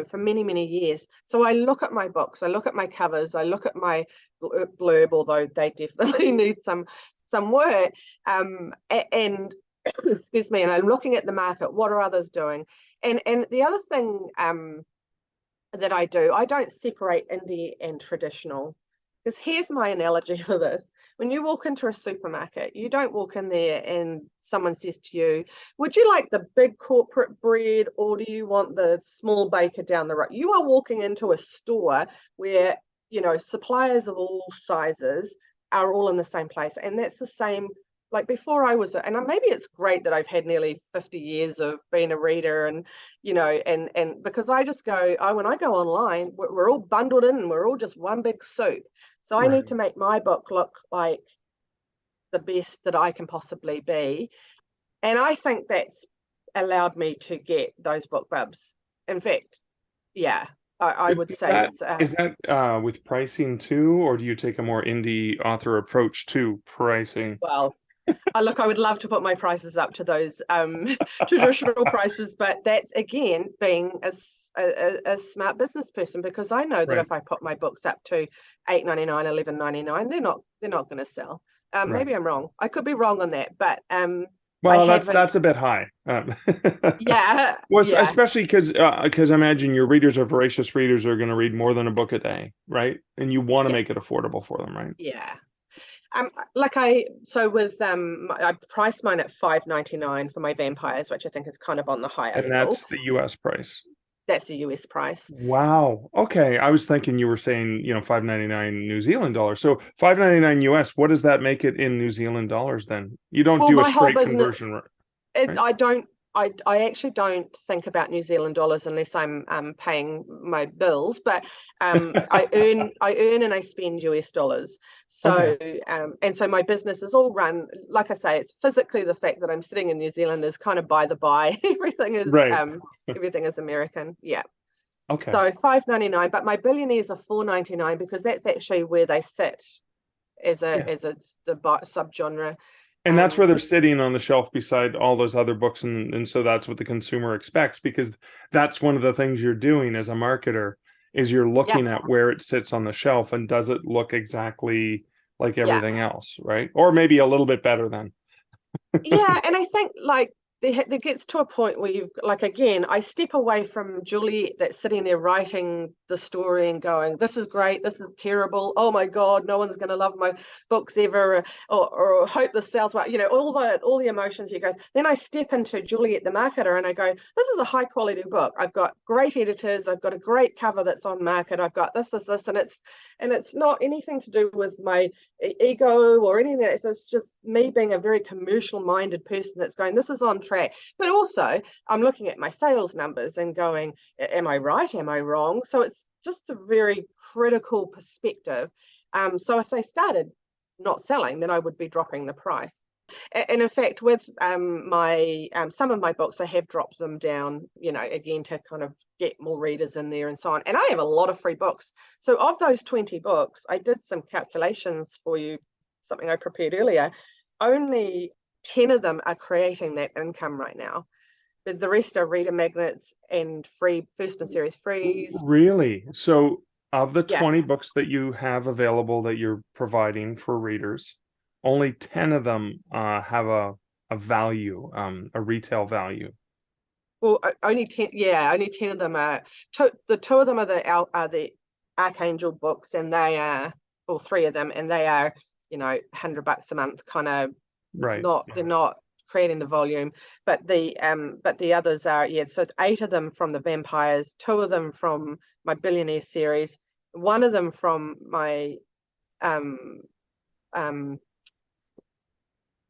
for many, many years. So I look at my books, I look at my covers, I look at my blurb, although they definitely need some work. And excuse me, and I'm looking at the market. What are others doing? And the other thing that I don't separate indie and traditional. Because here's my analogy for this. When you walk into a supermarket, you don't walk in there and someone says to you, would you like the big corporate bread, or do you want the small baker down the road? You are walking into a store where, suppliers of all sizes are all in the same place. And that's the same, like before I was, and maybe it's great that I've had nearly 50 years of being a reader, and, and because I just go, when I go online, we're all bundled in and we're all just one big soup. So I need to make my book look like the best that I can possibly be. And I think that's allowed me to get those BookBubs. In fact, I would say is that with pricing too, or do you take a more indie author approach to pricing? Well, I would love to put my prices up to those traditional prices, but that's again being a smart business person, because I know that if I put my books up to $8.99, $11.99, they're not going to sell. Maybe I'm wrong. I could be wrong on that, but well, that's a bit high. Especially because I imagine your readers are voracious readers, are going to read more than a book a day, right? And you want to make it affordable for them, right? Yeah. I priced mine at $5.99 for my vampires, which I think is kind of on the higher level. And that's the US price. That's the US price. Wow. Okay. I was thinking you were saying, $5.99 New Zealand dollars. So $5.99 US, what does that make it in New Zealand dollars then? You don't do a straight conversion, right? I don't I actually don't think about New Zealand dollars unless I'm paying my bills, but I earn and I spend US dollars. So and so my business is all run, like I say, it's physically the fact that I'm sitting in New Zealand is kind of by the by. Everything is American. Yeah. Okay. So $5.99, but my billionaires are $4.99 because that's actually where they sit as the subgenre. And that's where they're sitting on the shelf beside all those other books. And so that's what the consumer expects, because that's one of the things you're doing as a marketer is you're looking at where it sits on the shelf and does it look exactly like everything else, right? Or maybe a little bit better than. Yeah, and I think like there gets to a point where you've like, again, I step away from Juliette that's sitting there writing the story and going, this is great, this is terrible, oh my God, no one's going to love my books ever, or hope this sells well, all the emotions you go. Then I step into Juliette the marketer and I go, this is a high quality book. I've got great editors, I've got a great cover that's on market, I've got this, and it's not anything to do with my ego or anything. It's just me being a very commercial minded person that's going, this is on track. But also I'm looking at my sales numbers and going, am I right, am I wrong? So it's just a very critical perspective. So if they started not selling, then I would be dropping the price. And in fact, with my some of my books, I have dropped them down, again, to kind of get more readers in there and so on. And I have a lot of free books. So of those 20 books, I did some calculations for you, something I prepared earlier. Only 10 of them are creating that income right now. But the rest are reader magnets and free first in series frees. Really? So of the 20 books that you have available that you're providing for readers, only 10 of them have a value, a retail value. Well, only 10. Yeah, only 10 of them are. The two of them are the Archangel books, and they are, well, 3 of them, and they are, $100 a month, kind of. Right. They're not creating the volume, but the others are. Yeah, so 8 of them from the vampires, 2 of them from my billionaire series, 1 of them from my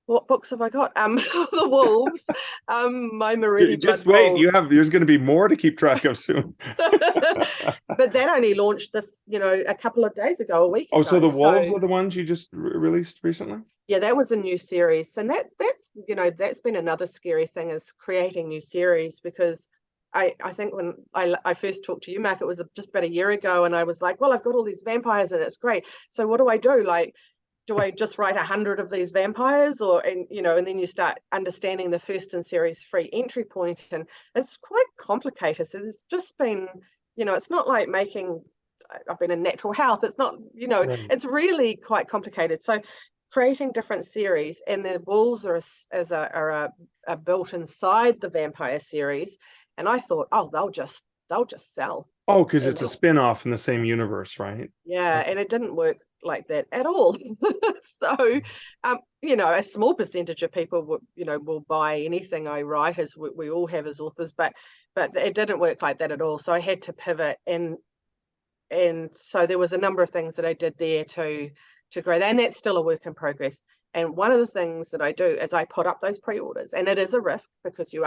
what books have I got? The Wolves, my Meridian. Just wait, there's going to be more to keep track of soon. But that only launched this, a couple of days ago, a week ago. Oh, so the Wolves are the ones you just released recently? Yeah, that was a new series, and that's been another scary thing, is creating new series, because I think when I first talked to you, Mark, it was just about a year ago, and I was like, well, I've got all these vampires and it's great. So what do I do? Like, do I just write 100 of these vampires, and then you start understanding the first in series free entry point, and it's quite complicated. So there's just been, it's not like I've been in natural health. It's not, Right. It's really quite complicated. So creating different series, and the Wolves are built inside the vampire series, and I thought, oh, they'll just sell. Oh, because it's a spin-off in the same universe, right? Yeah, and it didn't work like that at all. So, a small percentage of people will buy anything I write, as we all have as authors, but it didn't work like that at all. So I had to pivot, and so there was a number of things that I did there to grow that, and that's still a work in progress. And one of the things that I do is I put up those pre-orders, and it is a risk because you're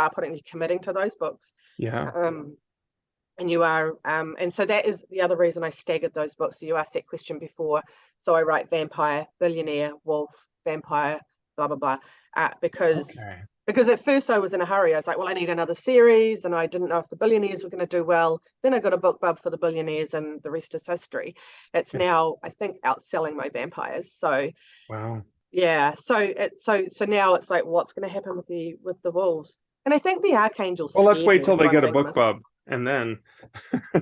committing to those books. Yeah. And you are, and so that is the other reason I staggered those books. So you asked that question before. So I write vampire, billionaire, wolf, vampire, blah, blah, blah, because at first I was in a hurry. I was like, well, I need another series, and I didn't know if the billionaires were going to do well. Then I got a BookBub for the billionaires, and the rest is history. It's now, I think, outselling my vampires. So wow. Yeah. So now it's like, what's going to happen with the wolves? And I think the archangel. Well, let's wait till they get a BookBub. And then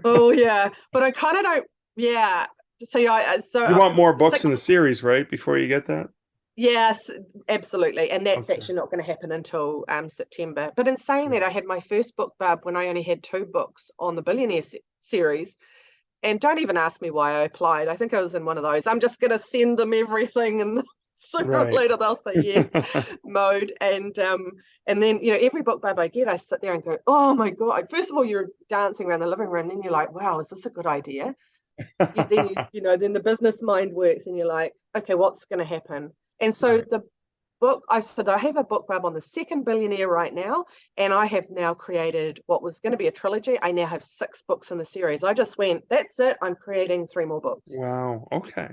oh yeah, but I kind of don't. Yeah, so you want more books in the series, right, before you get that? Yes, absolutely, and that's actually not going to happen until September. But in saying that, I had my first BookBub when I only had 2 books on the billionaire series, and don't even ask me why I applied. I think I was in one of those, I'm just going to send them everything, and sooner or later they'll say yes mode. And then every BookBub I get, I sit there and go, oh my God. First of all, you're dancing around the living room, then you're like, wow, is this a good idea? Then the business mind works, and you're like, okay, what's going to happen? And so the book. I said I have a BookBub on the second billionaire right now, and I have now created what was going to be a trilogy. I now have 6 books in the series. I just went, that's it. I'm creating 3 more books. Wow. Okay.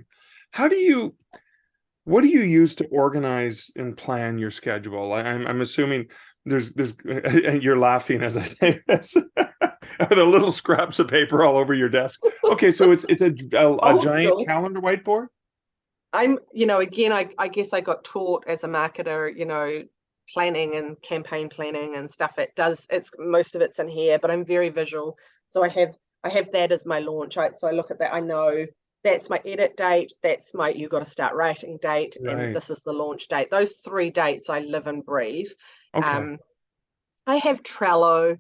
What do you use to organize and plan your schedule? I'm assuming there's you're laughing as I say this. Are there little scraps of paper all over your desk? Okay, so it's a giant calendar whiteboard? I'm, again, I guess I got taught as a marketer, planning and campaign planning and stuff. It's most of it's in here, but I'm very visual. So I have that as my launch. So I look at that. I know that's my edit date. That's my you got to start writing date, and this is the launch date. Those 3 dates I live and breathe. Okay. I have Trello,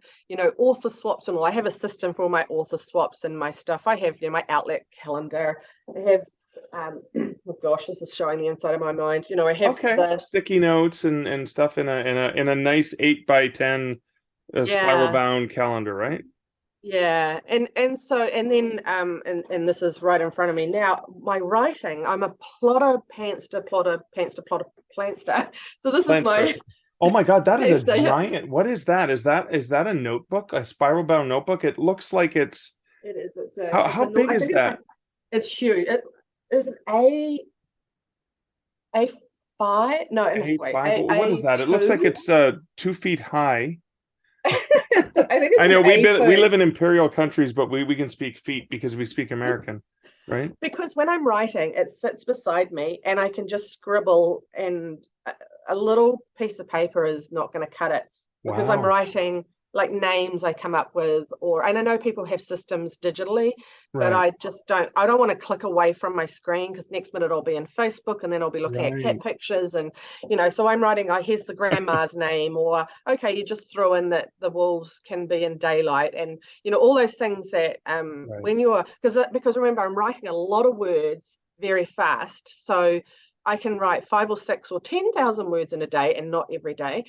author swaps and all. I have a system for my author swaps and my stuff. I have, my Outlet calendar. I have, oh gosh, this is showing the inside of my mind. I have the sticky notes and stuff in a nice 8x10 spiral bound calendar, right? Yeah, and then this is right in front of me now. My writing, I'm a plotter, pantster, plotter, pantster, plotter, plantster. So this is my. Oh my God, that is a giant. What is that? Is that a notebook, a spiral bound notebook? It looks like it's. It is. How big is that? It's huge. It is an A5. No, A5. What is that? It looks like it's 2 feet high. I know we live in imperial countries, but we can speak feet because we speak American, right? Because when I'm writing, it sits beside me and I can just scribble, and a little piece of paper is not going to cut it because I'm writing like names I come up with, and I know people have systems digitally, but I just don't want to click away from my screen because next minute I'll be in Facebook and then I'll be looking at cat pictures and, so I'm writing, here's the grandma's name, or, okay, you just throw in that the wolves can be in daylight and, all those things that when you're, because remember, I'm writing a lot of words very fast. So I can write 5 or 6 or 10,000 words in a day and not every day.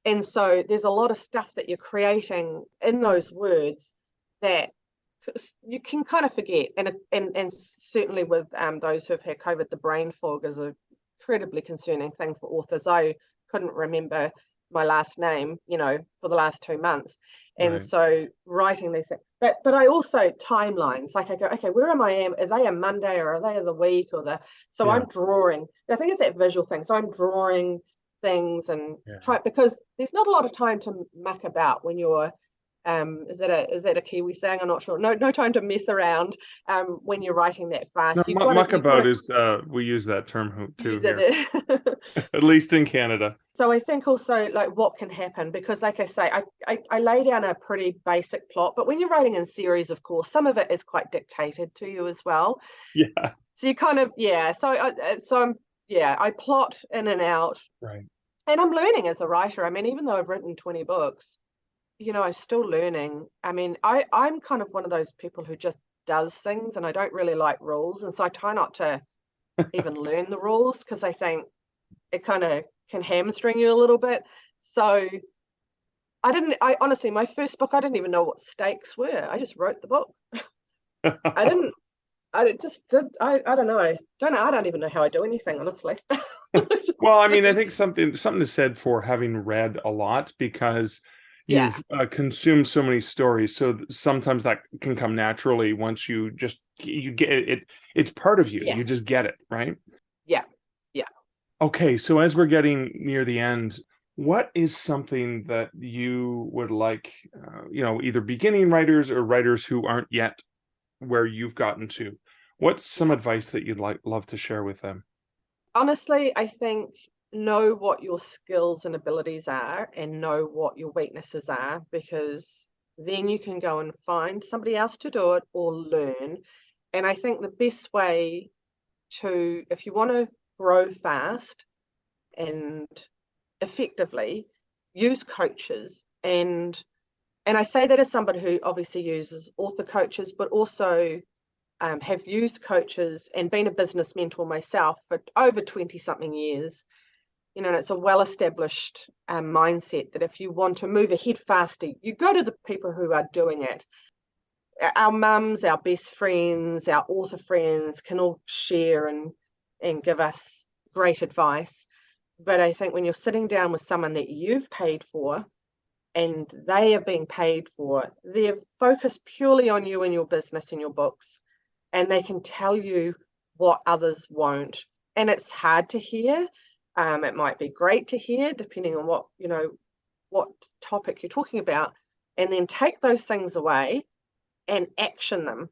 And so there's a lot of stuff that you're creating in those words that you can kind of forget. And certainly with those who've had COVID, the brain fog is an incredibly concerning thing for authors. I couldn't remember my last name, for the last 2 months. And so writing these things. But I also timelines, like I go, okay, where am I? Are they a Monday or are they the week so I'm drawing. I think it's that visual thing. So I'm drawing things and try, because there's not a lot of time to muck about when you're is that a Kiwi saying? I'm not sure. No time to mess around when you're writing that fast. No, muck about is we use that term too here. At least in Canada. So I think also like what can happen, because like I say, I lay down a pretty basic plot, but when you're writing in series, of course, some of it is quite dictated to you as well. Yeah. So you kind of I plot in and out. Right. And I'm learning as a writer. I mean, even though I've written 20 books, I'm still learning. I mean, I'm kind of one of those people who just does things, and I don't really like rules. And so I try not to even learn the rules because I think it kind of can hamstring you a little bit. So I honestly, my first book, I didn't even know what stakes were. I just wrote the book. I don't know. I don't even know how I do anything, honestly. Well, I mean, I think something is said for having read a lot, because you've consumed so many stories. So sometimes that can come naturally once you get it. It's part of you. Yes. You just get it, right? Yeah. Okay, so as we're getting near the end, what is something that you would like, either beginning writers or writers who aren't yet where you've gotten to? What's some advice that you'd love to share with them? Honestly, I think know what your skills and abilities are and know what your weaknesses are, because then you can go and find somebody else to do it or learn. And I think the best way if you want to grow fast and effectively, use coaches. And I say that as somebody who obviously uses author coaches, but also have used coaches and been a business mentor myself for over 20 something years. And it's a well-established mindset that if you want to move ahead faster, you go to the people who are doing it. Our mums, our best friends, our author friends can all share and give us great advice. But I think when you're sitting down with someone that you've paid for and they are being paid for, they're focused purely on you and your business and your books, and they can tell you what others won't. And it's hard to hear. It might be great to hear, depending on what topic you're talking about, and then take those things away and action them.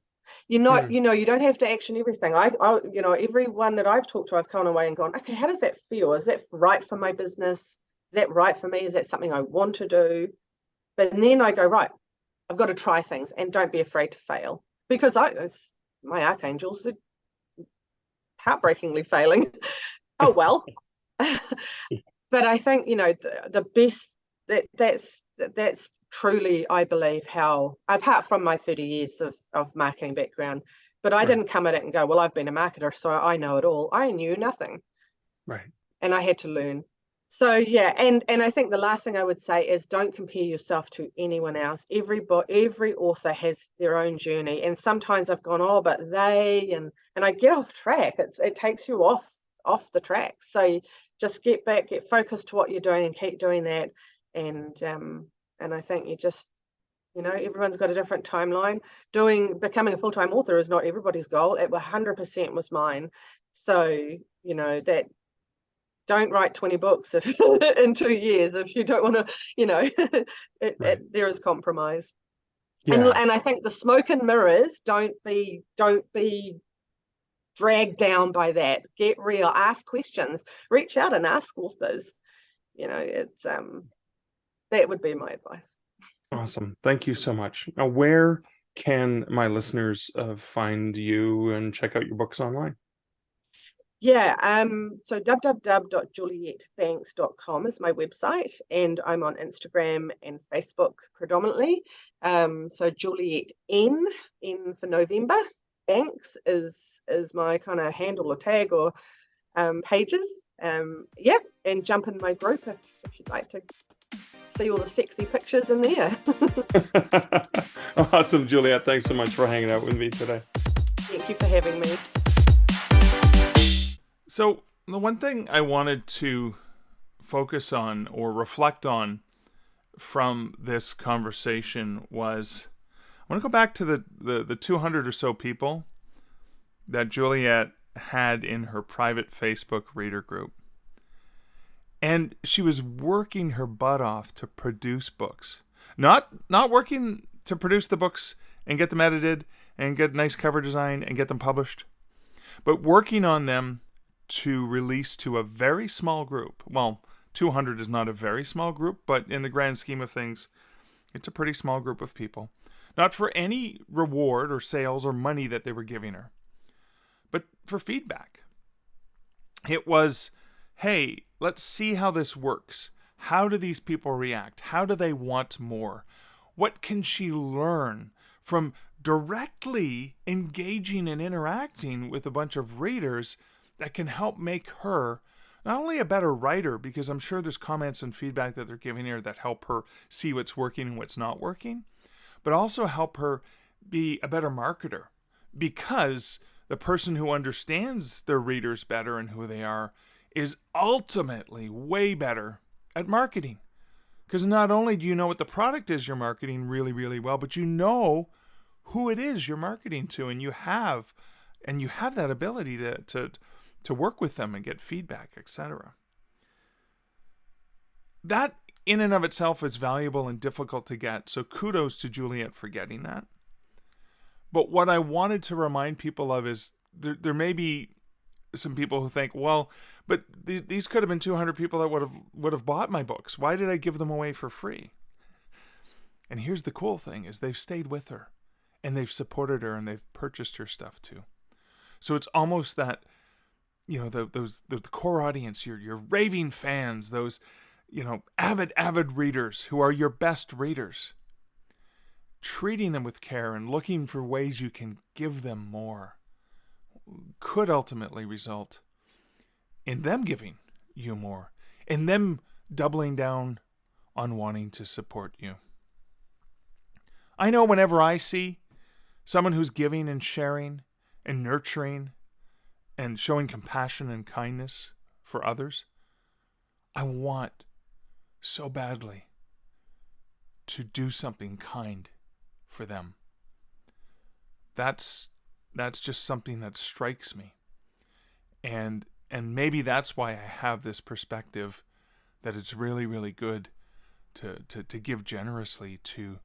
You're not, you don't have to action everything. Everyone that I've talked to, I've gone away and gone, okay, how does that feel? Is that right for my business? Is that right for me? Is that something I want to do? But then I go, right, I've got to try things, and don't be afraid to fail, because my archangels are heartbreakingly failing. Oh well. But I think the best that's truly, I believe, how, apart from my 30 years of marketing background, but I didn't come at it and go, well, I've been a marketer, so I know it all. I knew nothing. Right. And I had to learn. So yeah, and I think the last thing I would say is, don't compare yourself to anyone else. Every author has their own journey, and sometimes I've gone, oh, but they, and I get off track. It takes you off the track. So just get back, get focused to what you're doing, and keep doing that. And I think you just, everyone's got a different timeline. Becoming a full-time author is not everybody's goal. It 100% was mine. So that. Don't write 20 books in 2 years if you don't want to, there is compromise. Yeah. And I think the smoke and mirrors, don't be dragged down by that. Get real, ask questions, reach out and ask authors. It's that would be my advice. Awesome. Thank you so much. Now, where can my listeners find you and check out your books online? Yeah, so www.juliettebanks.com is my website, and I'm on Instagram and Facebook predominantly. So Juliette N for November, Banks is my kind of handle or tag or pages. And jump in my group if you'd like to see all the sexy pictures in there. Awesome, Juliette. Thanks so much for hanging out with me today. Thank you for having me. So the one thing I wanted to focus on or reflect on from this conversation was, I want to go back to the 200 or so people that Juliette had in her private Facebook reader group. And she was working her butt off to produce books. Not working to produce the books and get them edited and get nice cover design and get them published, but working on them to release to a very small group. Well, 200 is not a very small group, but in the grand scheme of things, it's a pretty small group of people. Not for any reward or sales or money that they were giving her, but for feedback. It was, hey, let's see how this works. How do these people react? How do they want more? What can she learn from directly engaging and interacting with a bunch of readers that can help make her not only a better writer, because I'm sure there's comments and feedback that they're giving her that help her see what's working and what's not working, but also help her be a better marketer, because the person who understands their readers better and who they are is ultimately way better at marketing. Because not only do you know what the product is you're marketing really, really well, but you know who it is you're marketing to, and you have that ability to work with them and get feedback, etc. That in and of itself is valuable and difficult to get, so kudos to Juliette for getting that. But what I wanted to remind people of is there may be some people who think, well, but these could have been 200 people that would have bought my books. Why did I give them away for free? And here's the cool thing is they've stayed with her and they've supported her and they've purchased her stuff too. So it's almost that, the core audience, your raving fans, those, avid readers who are your best readers, treating them with care and looking for ways you can give them more could ultimately result in them giving you more, in them doubling down on wanting to support you. I know whenever I see someone who's giving and sharing and nurturing and showing compassion and kindness for others, I want so badly to do something kind for them. That's just something that strikes me. And maybe that's why I have this perspective that it's really, really good to give generously, to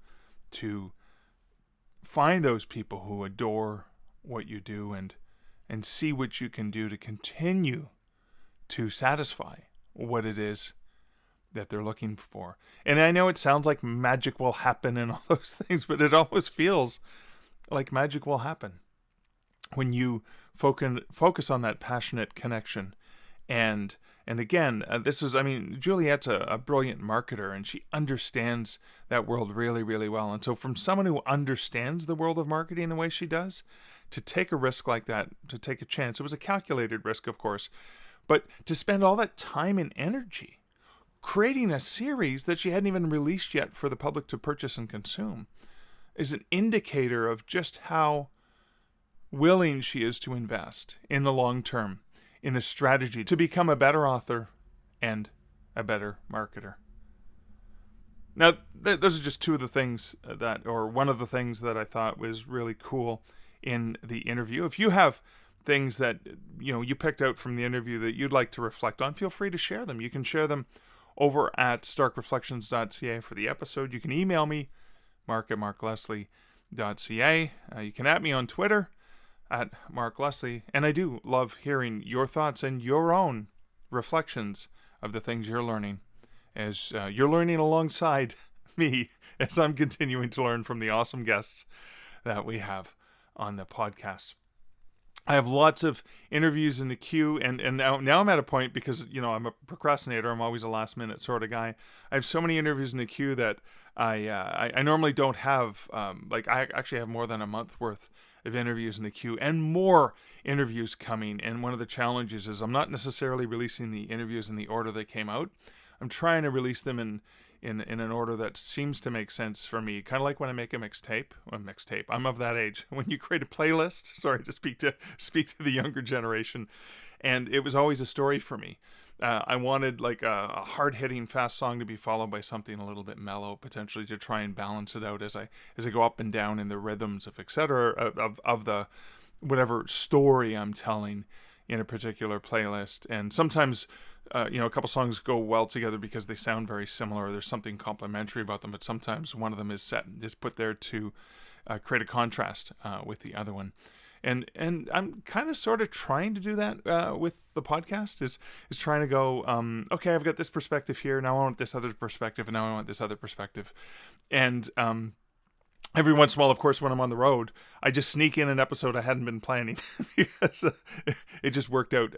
find those people who adore what you do and see what you can do to continue to satisfy what it is that they're looking for. And I know it sounds like magic will happen and all those things, but it almost feels like magic will happen when you focus on that passionate connection. And again, Juliette's a brilliant marketer, and she understands that world really, really well. And so from someone who understands the world of marketing the way she does, to take a risk like that, to take a chance, it was a calculated risk, of course, but to spend all that time and energy creating a series that she hadn't even released yet for the public to purchase and consume is an indicator of just how willing she is to invest in the long term, in the strategy to become a better author and a better marketer. Now, those are just two of the things one of the things that I thought was really cool in the interview. If you have things that you picked out from the interview that you'd like to reflect on, feel free to share them. You can share them over at starkreflections.ca for the episode. You can email me, mark@markleslie.ca. You can at me on Twitter at Mark Leslie, and I do love hearing your thoughts and your own reflections of the things you're learning as you're learning alongside me as I'm continuing to learn from the awesome guests that we have on the podcast. I have lots of interviews in the queue, and now I'm at a point because, I'm a procrastinator. I'm always a last-minute sort of guy. I have so many interviews in the queue that I normally don't have. I actually have more than a month worth of interviews in the queue and more interviews coming. And one of the challenges is I'm not necessarily releasing the interviews in the order they came out. I'm trying to release them in an order that seems to make sense for me. Kind of like when I make a mixtape. I'm of that age. When you create a playlist, sorry to speak to the younger generation, and it was always a story for me. I wanted like a hard-hitting, fast song to be followed by something a little bit mellow, potentially to try and balance it out as I go up and down in the rhythms of etc. of the whatever story I'm telling in a particular playlist. And sometimes a couple songs go well together because they sound very similar. There's something complementary about them, but sometimes one of them is put there to create a contrast with the other one. And I'm kind of sort of trying to do that with the podcast, is trying to go, okay, I've got this perspective here, now I want this other perspective, and now I want this other perspective. And every once in a while, of course, when I'm on the road, I just sneak in an episode I hadn't been planning because it just worked out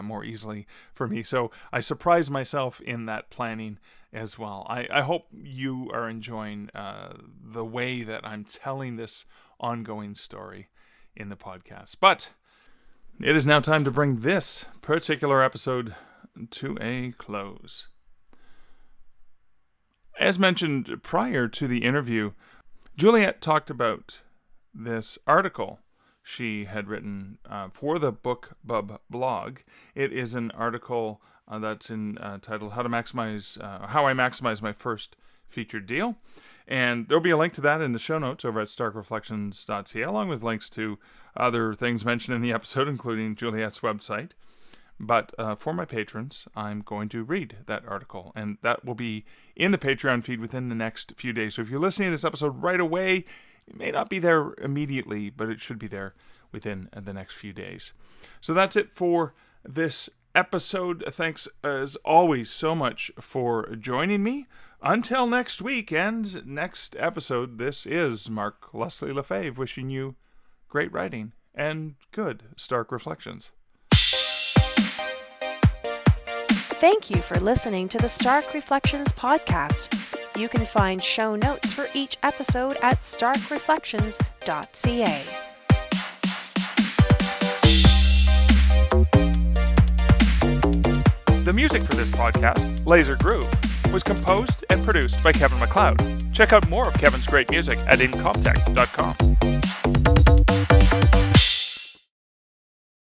more easily for me. So I surprise myself in that planning as well. I hope you are enjoying the way that I'm telling this ongoing story in the podcast. But it is now time to bring this particular episode to a close. As mentioned prior to the interview, Juliette talked about this article she had written for the BookBub blog. It is an article that's titled How I Maximize My First Featured Deal. And there'll be a link to that in the show notes over at starkreflections.ca, along with links to other things mentioned in the episode, including Juliette's website. But for my patrons, I'm going to read that article, and that will be in the Patreon feed within the next few days. So if you're listening to this episode right away, it may not be there immediately, but it should be there within the next few days. So that's it for this episode. Thanks, as always, so much for joining me. Until next week and next episode, this is Mark Leslie Lefebvre wishing you great writing and good Stark Reflections. Thank you for listening to the Stark Reflections podcast. You can find show notes for each episode at starkreflections.ca. The music for this podcast, Laser Groove, was composed and produced by Kevin MacLeod. Check out more of Kevin's great music at incomptech.com.